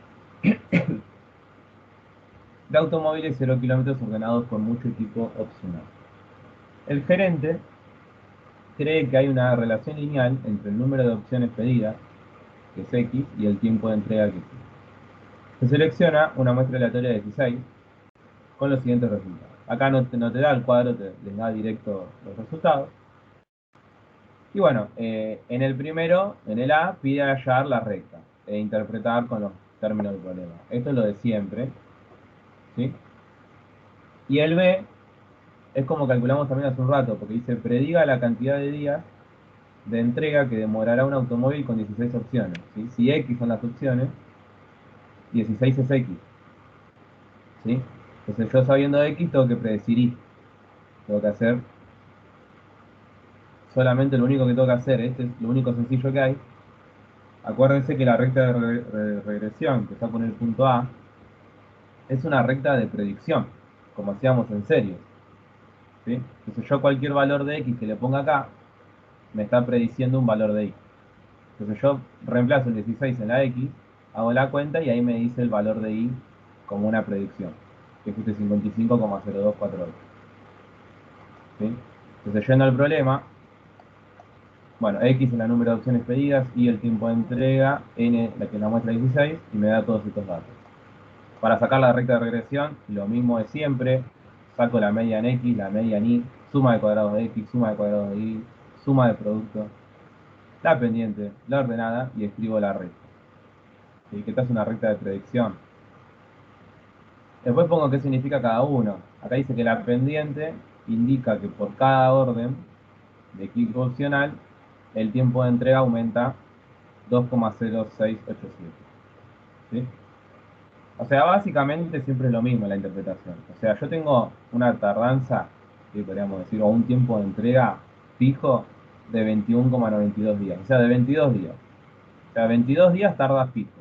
De automóviles 0 kilómetros ordenados con mucho equipo opcional. El gerente cree que hay una relación lineal entre el número de opciones pedidas, que es X, y el tiempo de entrega, que es Y. Se selecciona una muestra aleatoria de 16 con los siguientes resultados. Acá no te da el cuadro, les da directo los resultados. Y bueno, en el primero, en el A, pide hallar la recta e interpretar con los términos del problema. Esto es lo de siempre. ¿Sí? Y el B es como calculamos también hace un rato, porque dice prediga la cantidad de días de entrega que demorará un automóvil con 16 opciones. ¿Sí? Si X son las opciones, 16 es X. ¿Sí? Entonces yo sabiendo X tengo que predecir Y. Tengo que hacer solamente lo único que tengo que hacer, este es lo único sencillo que hay. Acuérdense que la recta de regresión que está con el punto A es una recta de predicción, como hacíamos en serie. ¿Sí? Entonces yo cualquier valor de X que le ponga acá, me está prediciendo un valor de Y. Entonces yo reemplazo el 16 en la X, hago la cuenta y ahí me dice el valor de Y como una predicción, que es este 55,0248. ¿Sí? Entonces yendo al problema, bueno, X es la número de opciones pedidas y el tiempo de entrega, N la que es la muestra 16, y me da todos estos datos. Para sacar la recta de regresión, lo mismo de siempre, saco la media en X, la media en Y, suma de cuadrados de X, suma de cuadrados de Y, suma de producto, la pendiente, la ordenada y escribo la recta. ¿Sí? Que esta es una recta de predicción. Después pongo qué significa cada uno. Acá dice que la pendiente indica que por cada orden de equipo opcional, el tiempo de entrega aumenta 2,0687. ¿Sí? O sea, básicamente siempre es lo mismo la interpretación. O sea, yo tengo una tardanza, ¿sí? Podríamos decir, o un tiempo de entrega fijo de 21,92 días. O sea, de 22 días. O sea, 22 días tarda fijo.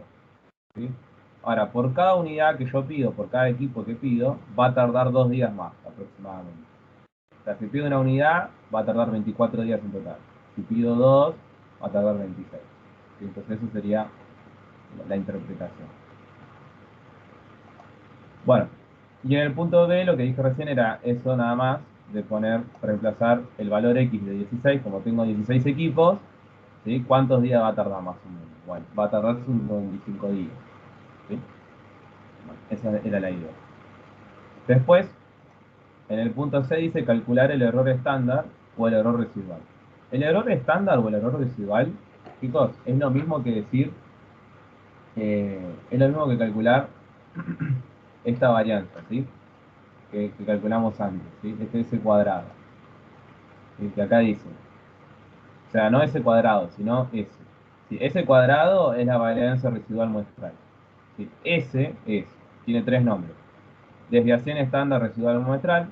¿Sí? Ahora, por cada unidad que yo pido, por cada equipo que pido, va a tardar 2 días más aproximadamente. O sea, si pido una unidad, va a tardar 24 días en total. Si pido dos, va a tardar 26. ¿Sí? Entonces eso sería la interpretación. Bueno, y en el punto B lo que dije recién era eso nada más, de reemplazar el valor X de 16, como tengo 16 equipos, ¿sí? ¿Cuántos días va a tardar más o menos? Bueno, va a tardar 55 días. ¿Sí? Bueno, esa era la idea. Después, en el punto C dice calcular el error estándar o el error residual. El error estándar o el error residual, chicos, es lo mismo que decir, es lo mismo que calcular esta varianza, ¿sí? Que calculamos antes, ¿sí? Este es el cuadrado, ¿sí? Que acá dice, o sea, no ese cuadrado, sino ese. ¿Sí? Ese cuadrado es la varianza residual muestral. ¿Sí? Tiene tres nombres: desviación estándar residual muestral,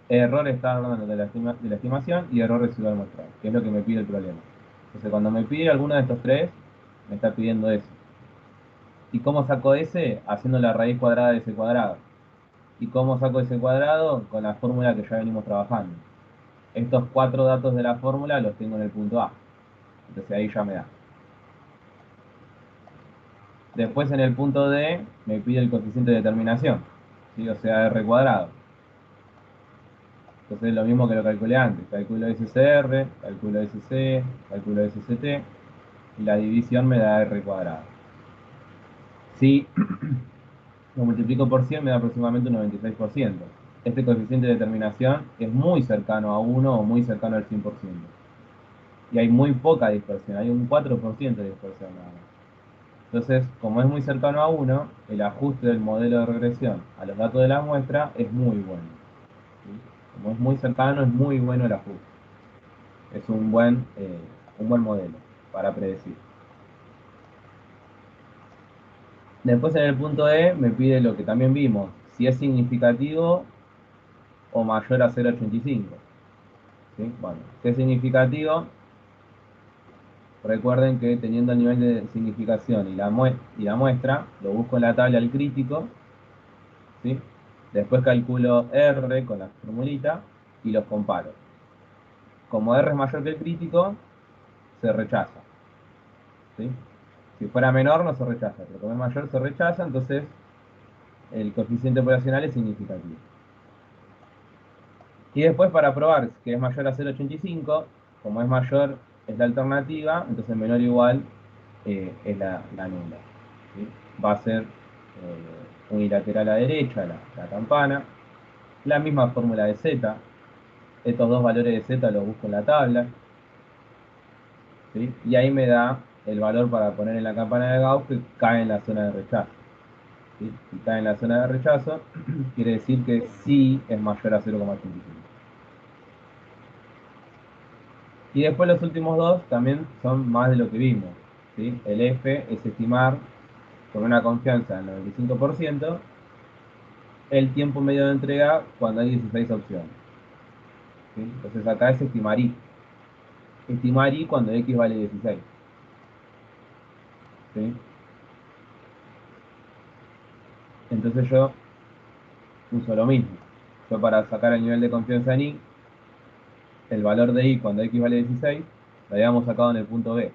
error estándar de la estimación y error residual muestral, que es lo que me pide el problema. Entonces, cuando me pide alguno de estos tres, me está pidiendo eso. ¿Y cómo saco ese? Haciendo la raíz cuadrada de ese cuadrado. ¿Y cómo saco ese cuadrado? Con la fórmula que ya venimos trabajando. estos 4 datos de la fórmula los tengo en el punto A. Entonces ahí ya me da. Después en el punto D me pide el coeficiente de determinación, ¿sí? O sea, R cuadrado. Entonces es lo mismo que lo calculé antes. Calculo SCR, calculo SC, calculo SCT, y la división me da R cuadrado. Si lo multiplico por 100 me da aproximadamente un 96%. Este coeficiente de determinación es muy cercano a 1 o muy cercano al 100%. Y hay muy poca dispersión, hay un 4% de dispersión nada más. Entonces, como es muy cercano a 1, el ajuste del modelo de regresión a los datos de la muestra es muy bueno. ¿Sí? Como es muy cercano, es muy bueno el ajuste. Es un buen modelo para predecir. Después en el punto E me pide lo que también vimos, si es significativo o mayor a 0,85. ¿Sí? Bueno, si es significativo, recuerden que teniendo el nivel de significación y la muestra, lo busco en la tabla al crítico, ¿sí? Después calculo R con la formulita y los comparo. Como R es mayor que el crítico, se rechaza, ¿sí? Si fuera menor no se rechaza, pero como es mayor se rechaza, entonces el coeficiente poblacional es significativo. Y después para probar que es mayor a 0,85, como es mayor es la alternativa, entonces menor o igual es la nula. ¿Sí? Va a ser unilateral a derecha la campana. La misma fórmula de Z. Estos dos valores de Z los busco en la tabla. ¿Sí? Y ahí me da el valor para poner en la campana de Gauss que cae en la zona de rechazo. ¿Sí? Si cae en la zona de rechazo, quiere decir que sí es mayor a 0,85. Y después los últimos dos también son más de lo que vimos. ¿Sí? El F es estimar con una confianza del 95% el tiempo medio de entrega cuando hay 16 opciones. ¿Sí? Entonces acá es estimar I. Estimar I cuando X vale 16. ¿Sí? Entonces yo uso lo mismo. Yo para sacar el nivel de confianza en I, el valor de I cuando X vale 16, lo habíamos sacado en el punto B,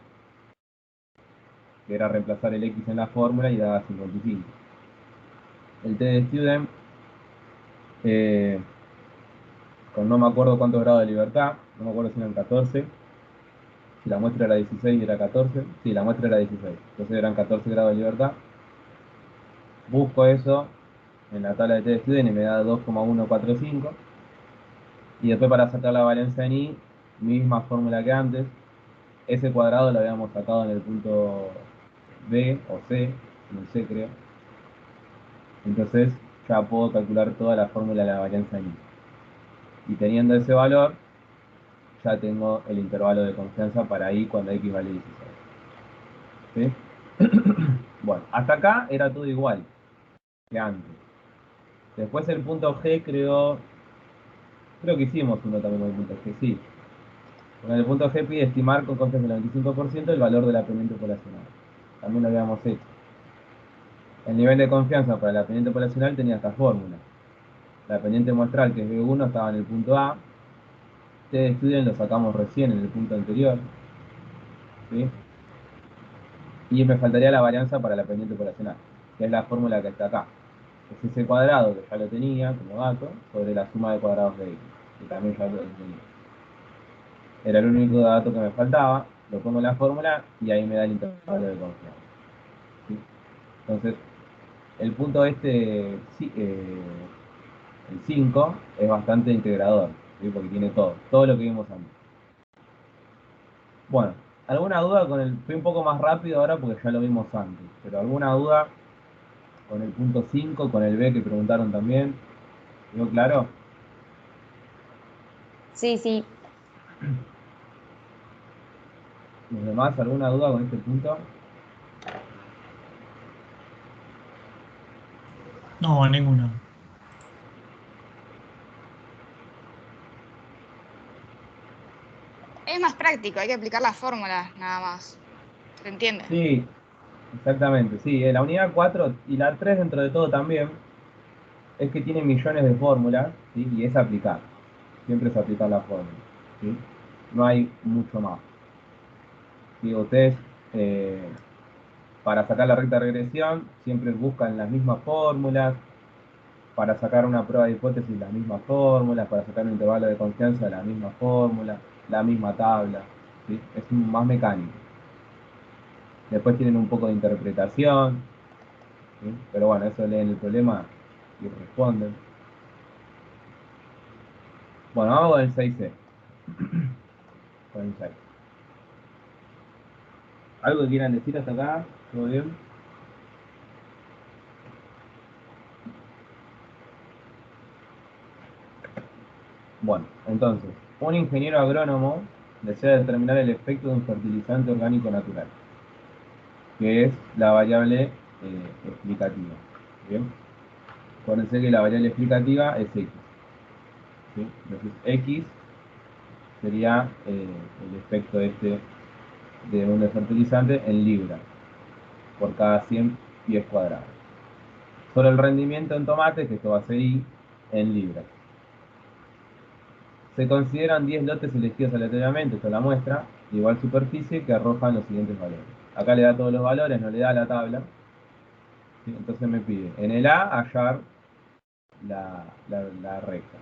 que era reemplazar el X en la fórmula y daba 55. El T de Student, con no me acuerdo cuántos grados de libertad, no me acuerdo si eran 14, si la muestra era 16 y era 14, sí, la muestra era 16, entonces eran 14 grados de libertad. Busco eso en la tabla de T de Student y me da 2,145. Y después para sacar la valencia en I, misma fórmula que antes, S cuadrado lo habíamos sacado en el punto B o C, en el C creo. Entonces ya puedo calcular toda la fórmula de la varianza en I. Y teniendo ese valor, ya tengo el intervalo de confianza para I cuando X vale 16. ¿Sí? Bueno, hasta acá era todo igual que antes. Después el punto G creo que hicimos uno también con el punto G, sí. Con el punto G pide estimar con confianza del 95% el valor de la pendiente poblacional. También lo habíamos hecho. El nivel de confianza para la pendiente poblacional tenía esta fórmula. La pendiente muestral, que es B1, estaba en el punto A. Ustedes estudian, lo sacamos recién en el punto anterior. ¿Sí? Y me faltaría la varianza para la pendiente poblacional, que es la fórmula que está acá. Es ese cuadrado, que ya lo tenía como dato, sobre la suma de cuadrados de X, que también ya lo tenía. Era el único dato que me faltaba, lo pongo en la fórmula y ahí me da el intervalo de confianza. ¿Sí? Entonces, el punto este, sí, el 5, es bastante integrador, ¿sí? Porque tiene todo lo que vimos antes. Bueno, ¿alguna duda con el...? Fui un poco más rápido ahora porque ya lo vimos antes, pero ¿alguna duda con el punto 5, con el B que preguntaron también? ¿Quedó claro? Sí, sí. ¿Los demás alguna duda con este punto? No, ninguna. Es más práctico, hay que aplicar las fórmulas nada más. ¿Se entiende? Sí, exactamente, sí. La unidad 4 y la 3 dentro de todo también es que tiene millones de fórmulas, ¿sí? Y es aplicar. Siempre es aplicar la fórmula. ¿sí? No hay mucho más. ¿Sí? Ustedes, para sacar la recta de regresión, siempre buscan las mismas fórmulas, para sacar una prueba de hipótesis las mismas fórmulas, para sacar un intervalo de confianza la misma fórmula, la misma tabla, ¿sí? Es más mecánico. Después tienen un poco de interpretación, ¿sí? Pero bueno, eso leen el problema y responden. Bueno, vamos con el 6C. Con el 6. ¿Algo que quieran decir hasta acá? ¿Todo bien? Bueno, entonces, un ingeniero agrónomo desea determinar el efecto de un fertilizante orgánico natural, que es la variable explicativa. ¿Bien? Acuérdense que la variable explicativa es X. ¿Sí? Entonces, X sería el efecto este de un fertilizante en libras por cada 100 pies cuadrados. Sobre el rendimiento en tomates, que esto va a ser Y, en libras. Se consideran 10 lotes elegidos aleatoriamente, esto es la muestra, de igual superficie que arrojan los siguientes valores. Acá le da todos los valores, no le da la tabla. ¿Sí? Entonces me pide en el A hallar la recta.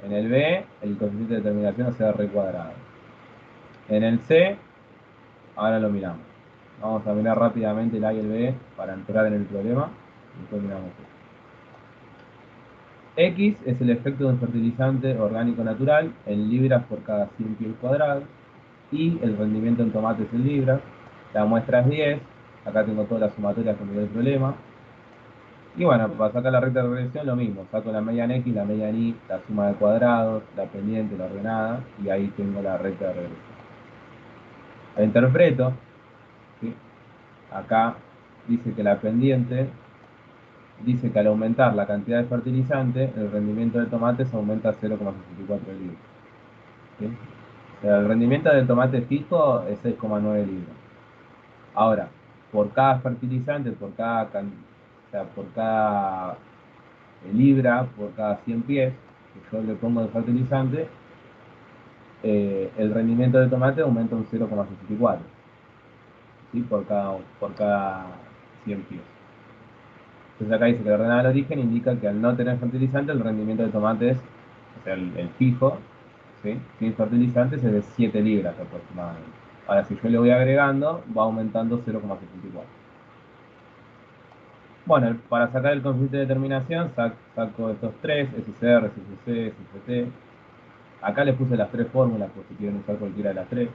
En el B, el coeficiente de determinación, o sea, R cuadrado. En el C, ahora lo miramos. Vamos a mirar rápidamente el A y el B para entrar en el problema. Y después miramos esto. X es el efecto de un fertilizante orgánico natural en libras por cada 100 pies cuadrados. Y el rendimiento en tomates en libras. La muestra es 10. Acá tengo todas las sumatorias que me dio el problema. Y bueno, para sacar la recta de regresión lo mismo. Saco la media en X, la media en Y, la suma de cuadrados, la pendiente, la ordenada. Y ahí tengo la recta de regresión. La interpreto. ¿Sí? Acá dice que la pendiente dice que al aumentar la cantidad de fertilizante, el rendimiento de tomates aumenta a 0,64 libras. ¿Sí? O sea, el rendimiento del tomate fijo es 6,9 libras. Ahora, por cada fertilizante, o sea, por cada libra, por cada 100 pies que yo le pongo de fertilizante, el rendimiento de tomate aumenta un 0,64, ¿sí? Por cada 100 pies. Entonces acá dice que la ordenada del origen indica que al no tener fertilizante el rendimiento de tomates, o sea, el fijo, ¿sí? Sin fertilizantes es de 7 libras aproximadamente. Ahora, si yo le voy agregando, va aumentando 0,74. Bueno, para sacar el coeficiente de determinación, saco estos tres, SCR, SCC, SCT. Acá les puse las tres fórmulas por si quieren usar cualquiera de las tres.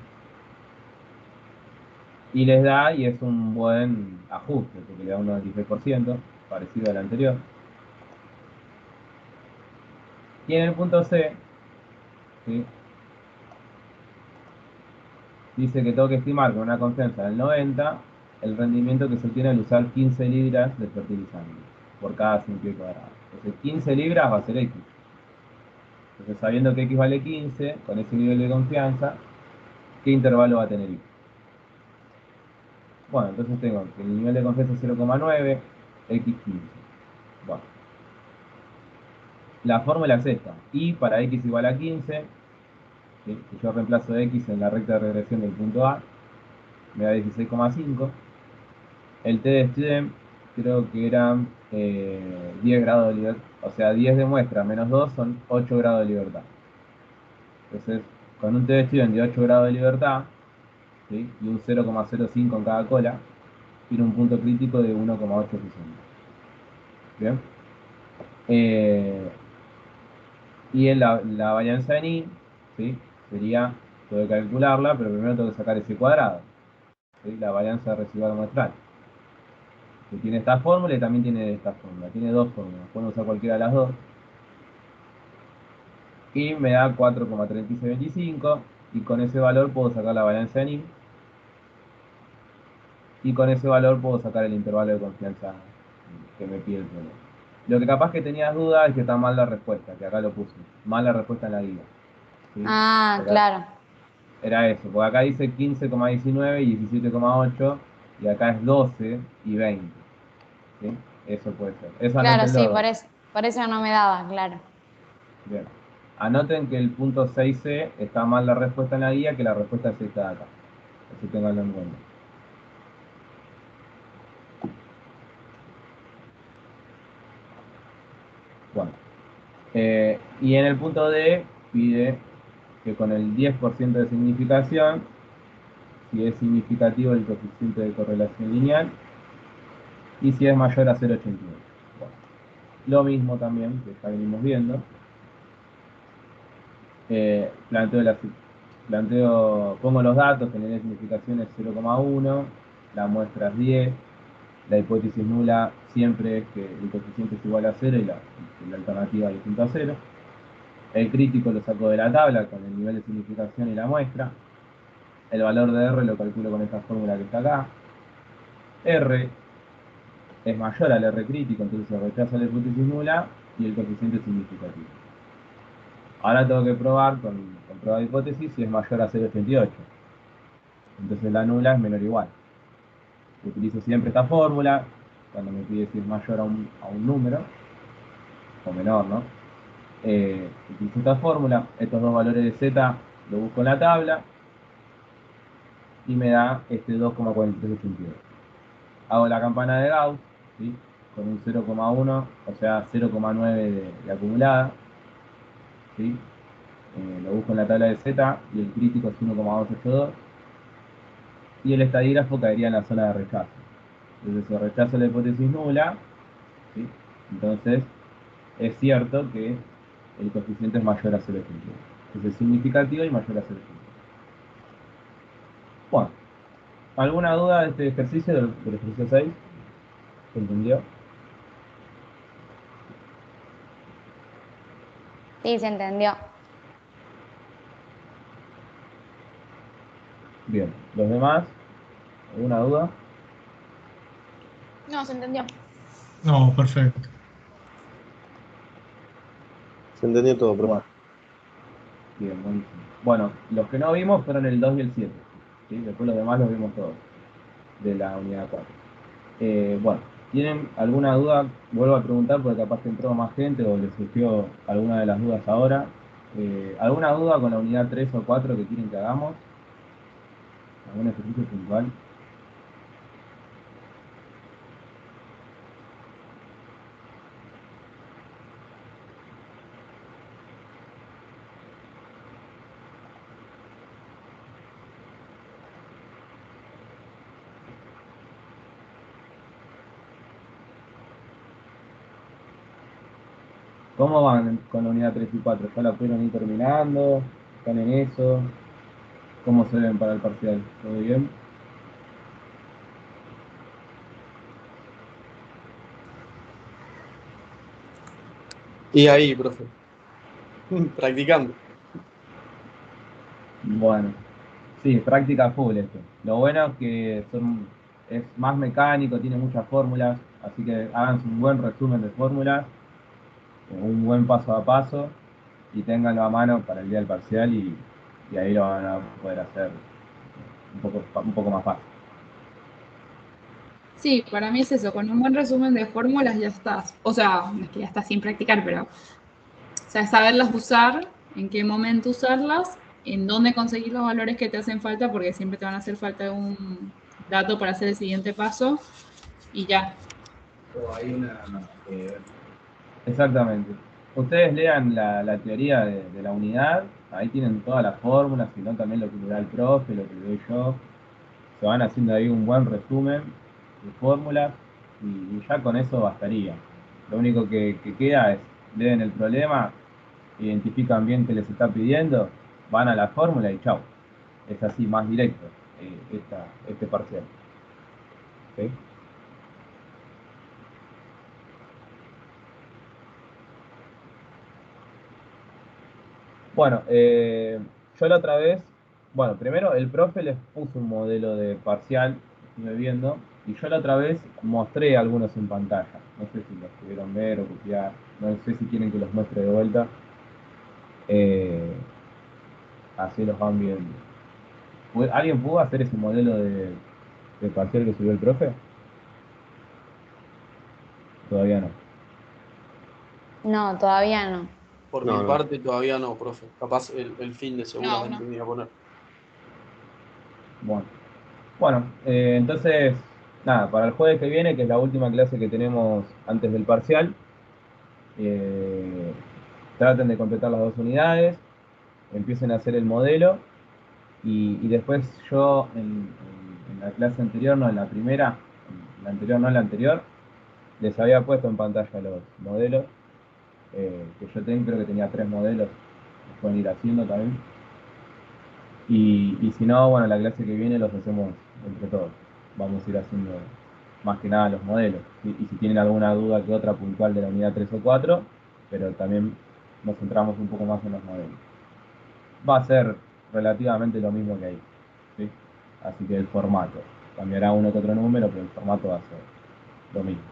Y les da, y es un buen ajuste, porque le da un 96%, parecido al anterior. Y en el punto C, ¿sí? Dice que tengo que estimar con una confianza del 90 el rendimiento que se obtiene al usar 15 libras de fertilizante por cada 100 pies cuadrados. Entonces 15 libras va a ser X. Entonces sabiendo que X vale 15, con ese nivel de confianza, ¿qué intervalo va a tener Y? Bueno, entonces tengo que el nivel de confianza es 0,9, X 15. Bueno, la fórmula es esta. Y para X igual a 15, ¿sí? Si yo reemplazo X en la recta de regresión del punto A, me da 16,5. El T de Student creo que eran 10 grados de libertad, o sea, 10 de muestra menos 2 son 8 grados de libertad. Entonces, con un T de Student de 8 grados de libertad, ¿sí? Y un 0,05 en cada cola, tiene un punto crítico de 1,860. Bien. Y en la varianza en I, ¿sí? Sería, tengo que calcularla, pero primero tengo que sacar ese cuadrado, ¿sí? La varianza residual muestral, que tiene esta fórmula y también tiene esta fórmula. Tiene dos fórmulas, puedo usar cualquiera de las dos. Y me da 4,3625 y con ese valor puedo sacar la varianza en I y con ese valor puedo sacar el intervalo de confianza que me pide el problema. Lo que capaz que tenías duda es que está mal la respuesta, que acá lo puse. Mal la respuesta en la guía. ¿Sí? Ah, Porque claro. era eso, porque acá dice 15,19 y 17,8 y acá es 12 y 20. ¿Sí? Eso puede ser. Eso Claro, sí, anótenlo. por eso no me daba, claro. Bien. Anoten que el punto 6C está mal la respuesta en la guía, que la respuesta es esta de acá. Así tenganlo en cuenta. Bueno. Y en el punto D pide que con el 10% de significación, si es significativo el coeficiente de correlación lineal, y si es mayor a 0,88. Bueno, lo mismo también que ya venimos viendo. Pongo los datos, que el de significación es 0,1, la muestra es 10, la hipótesis nula siempre es que el coeficiente es igual a 0 y la alternativa es distinta a 0. El crítico lo saco de la tabla con el nivel de significación y la muestra. El valor de R lo calculo con esta fórmula que está acá. R es mayor al R crítico, entonces se rechaza la hipótesis nula y el coeficiente es significativo. Ahora tengo que probar con prueba de hipótesis si es mayor a 0,88. Entonces la nula es menor o igual. Utilizo siempre esta fórmula cuando me pide si es mayor a un número, o menor, ¿no? Utilizo esta fórmula, estos dos valores de z lo busco en la tabla y me da este 2,4382. Hago la campana de Gauss, ¿sí? Con un 0,1, o sea 0,9 de acumulada, ¿sí? Lo busco en la tabla de z y el crítico es 1,282 y el estadígrafo caería en la zona de rechazo. Entonces se rechaza la hipótesis nula, ¿sí? Entonces es cierto que el coeficiente es mayor a 0,82. Entonces es significativo y mayor a 0,82. Bueno, ¿alguna duda de este ejercicio, del ejercicio 6? ¿Se entendió? Sí, se entendió. Bien, ¿los demás? ¿Alguna duda? No, se entendió. No, perfecto. Se entendió todo, profe. Bueno, bien, buenísimo. Bueno, los que no vimos fueron el 2 y el 7, ¿sí? Después los demás los vimos todos, de la unidad 4. Bueno, ¿tienen alguna duda? Vuelvo a preguntar porque capaz que entró más gente o les surgió alguna de las dudas ahora. ¿Alguna duda con la unidad 3 o 4 que quieren que hagamos? ¿Algún ejercicio puntual? ¿Cómo van con la unidad 3 y 4? ¿Ya la pudieron ir terminando? ¿Están en eso? ¿Cómo se ven para el parcial? ¿Todo bien? Y ahí, profe. Practicando. Bueno, sí, práctica full esto. Lo bueno es que es más mecánico, tiene muchas fórmulas, así que hagan un buen resumen de fórmulas, un buen paso a paso y ténganlo a mano para el día del parcial y ahí lo van a poder hacer un poco más fácil. Sí, para mí es eso, con un buen resumen de fórmulas ya estás. O sea, no es que ya estás sin practicar, pero o sea, saberlas usar, en qué momento usarlas, en dónde conseguir los valores que te hacen falta, porque siempre te van a hacer falta un dato para hacer el siguiente paso y ya. Exactamente. Ustedes lean la teoría de la unidad, ahí tienen todas las fórmulas, sino también lo que le da el profe, lo que le doy yo. Se van haciendo ahí un buen resumen de fórmulas y ya con eso bastaría. Lo único que queda es, leen el problema, identifican bien qué les está pidiendo, van a la fórmula y chau. Es así, más directo este parcial. ¿Sí? Bueno, yo la otra vez, bueno, primero el profe les puso un modelo de parcial, estuve viendo, y yo la otra vez mostré algunos en pantalla. No sé si los pudieron ver o copiar, no sé si quieren que los muestre de vuelta. Eh, Así los van viendo. ¿Alguien pudo hacer ese modelo de parcial que subió el profe? Todavía no. No, todavía no. Por No, mi no. parte todavía no, profe. Capaz el fin de seguramente No. me voy a poner. Bueno, entonces, nada, para el jueves que viene, que es la última clase que tenemos antes del parcial, eh, traten de completar las 2 unidades, empiecen a hacer el modelo y después yo en la clase anterior, no en la primera, en la anterior no en la anterior, les había puesto en pantalla los modelos, que yo creo que tenía 3 modelos, que pueden ir haciendo también. Y si no, bueno, la clase que viene los hacemos entre todos. Vamos a ir haciendo más que nada los modelos. Y si tienen alguna duda que otra puntual de la unidad 3 o 4, pero también nos centramos un poco más en los modelos. Va a ser relativamente lo mismo que ahí, ¿sí? Así que el formato. Cambiará uno que otro número, pero el formato va a ser lo mismo.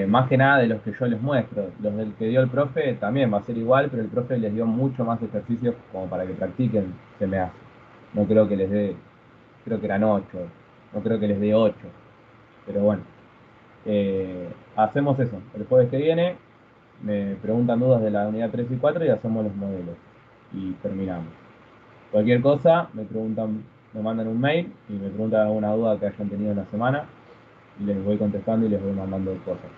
Más que nada de los que yo les muestro. Los del que dio el profe también va a ser igual, pero el profe les dio mucho más ejercicios como para que practiquen, se me hace. No creo que les dé, creo que eran 8, no creo que les dé 8, pero bueno. Hacemos eso. El jueves que viene me preguntan dudas de la unidad 3 y 4 y hacemos los modelos. Y terminamos. Cualquier cosa, me preguntan, me mandan un mail y me preguntan alguna duda que hayan tenido en la semana y les voy contestando y les voy mandando cosas.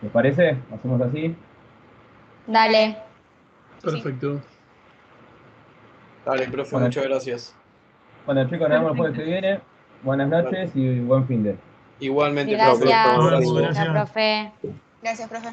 ¿Les parece? ¿Hacemos así? Dale. Sí, sí. Perfecto. Dale, profe, Bueno, muchas gracias. bueno, chicos, nos vemos el jueves que viene. Buenas noches y buen fin de. Igualmente, Gracias. profe. Nos vemos, Abrazo. gracias. Chao, profe. Gracias, profe.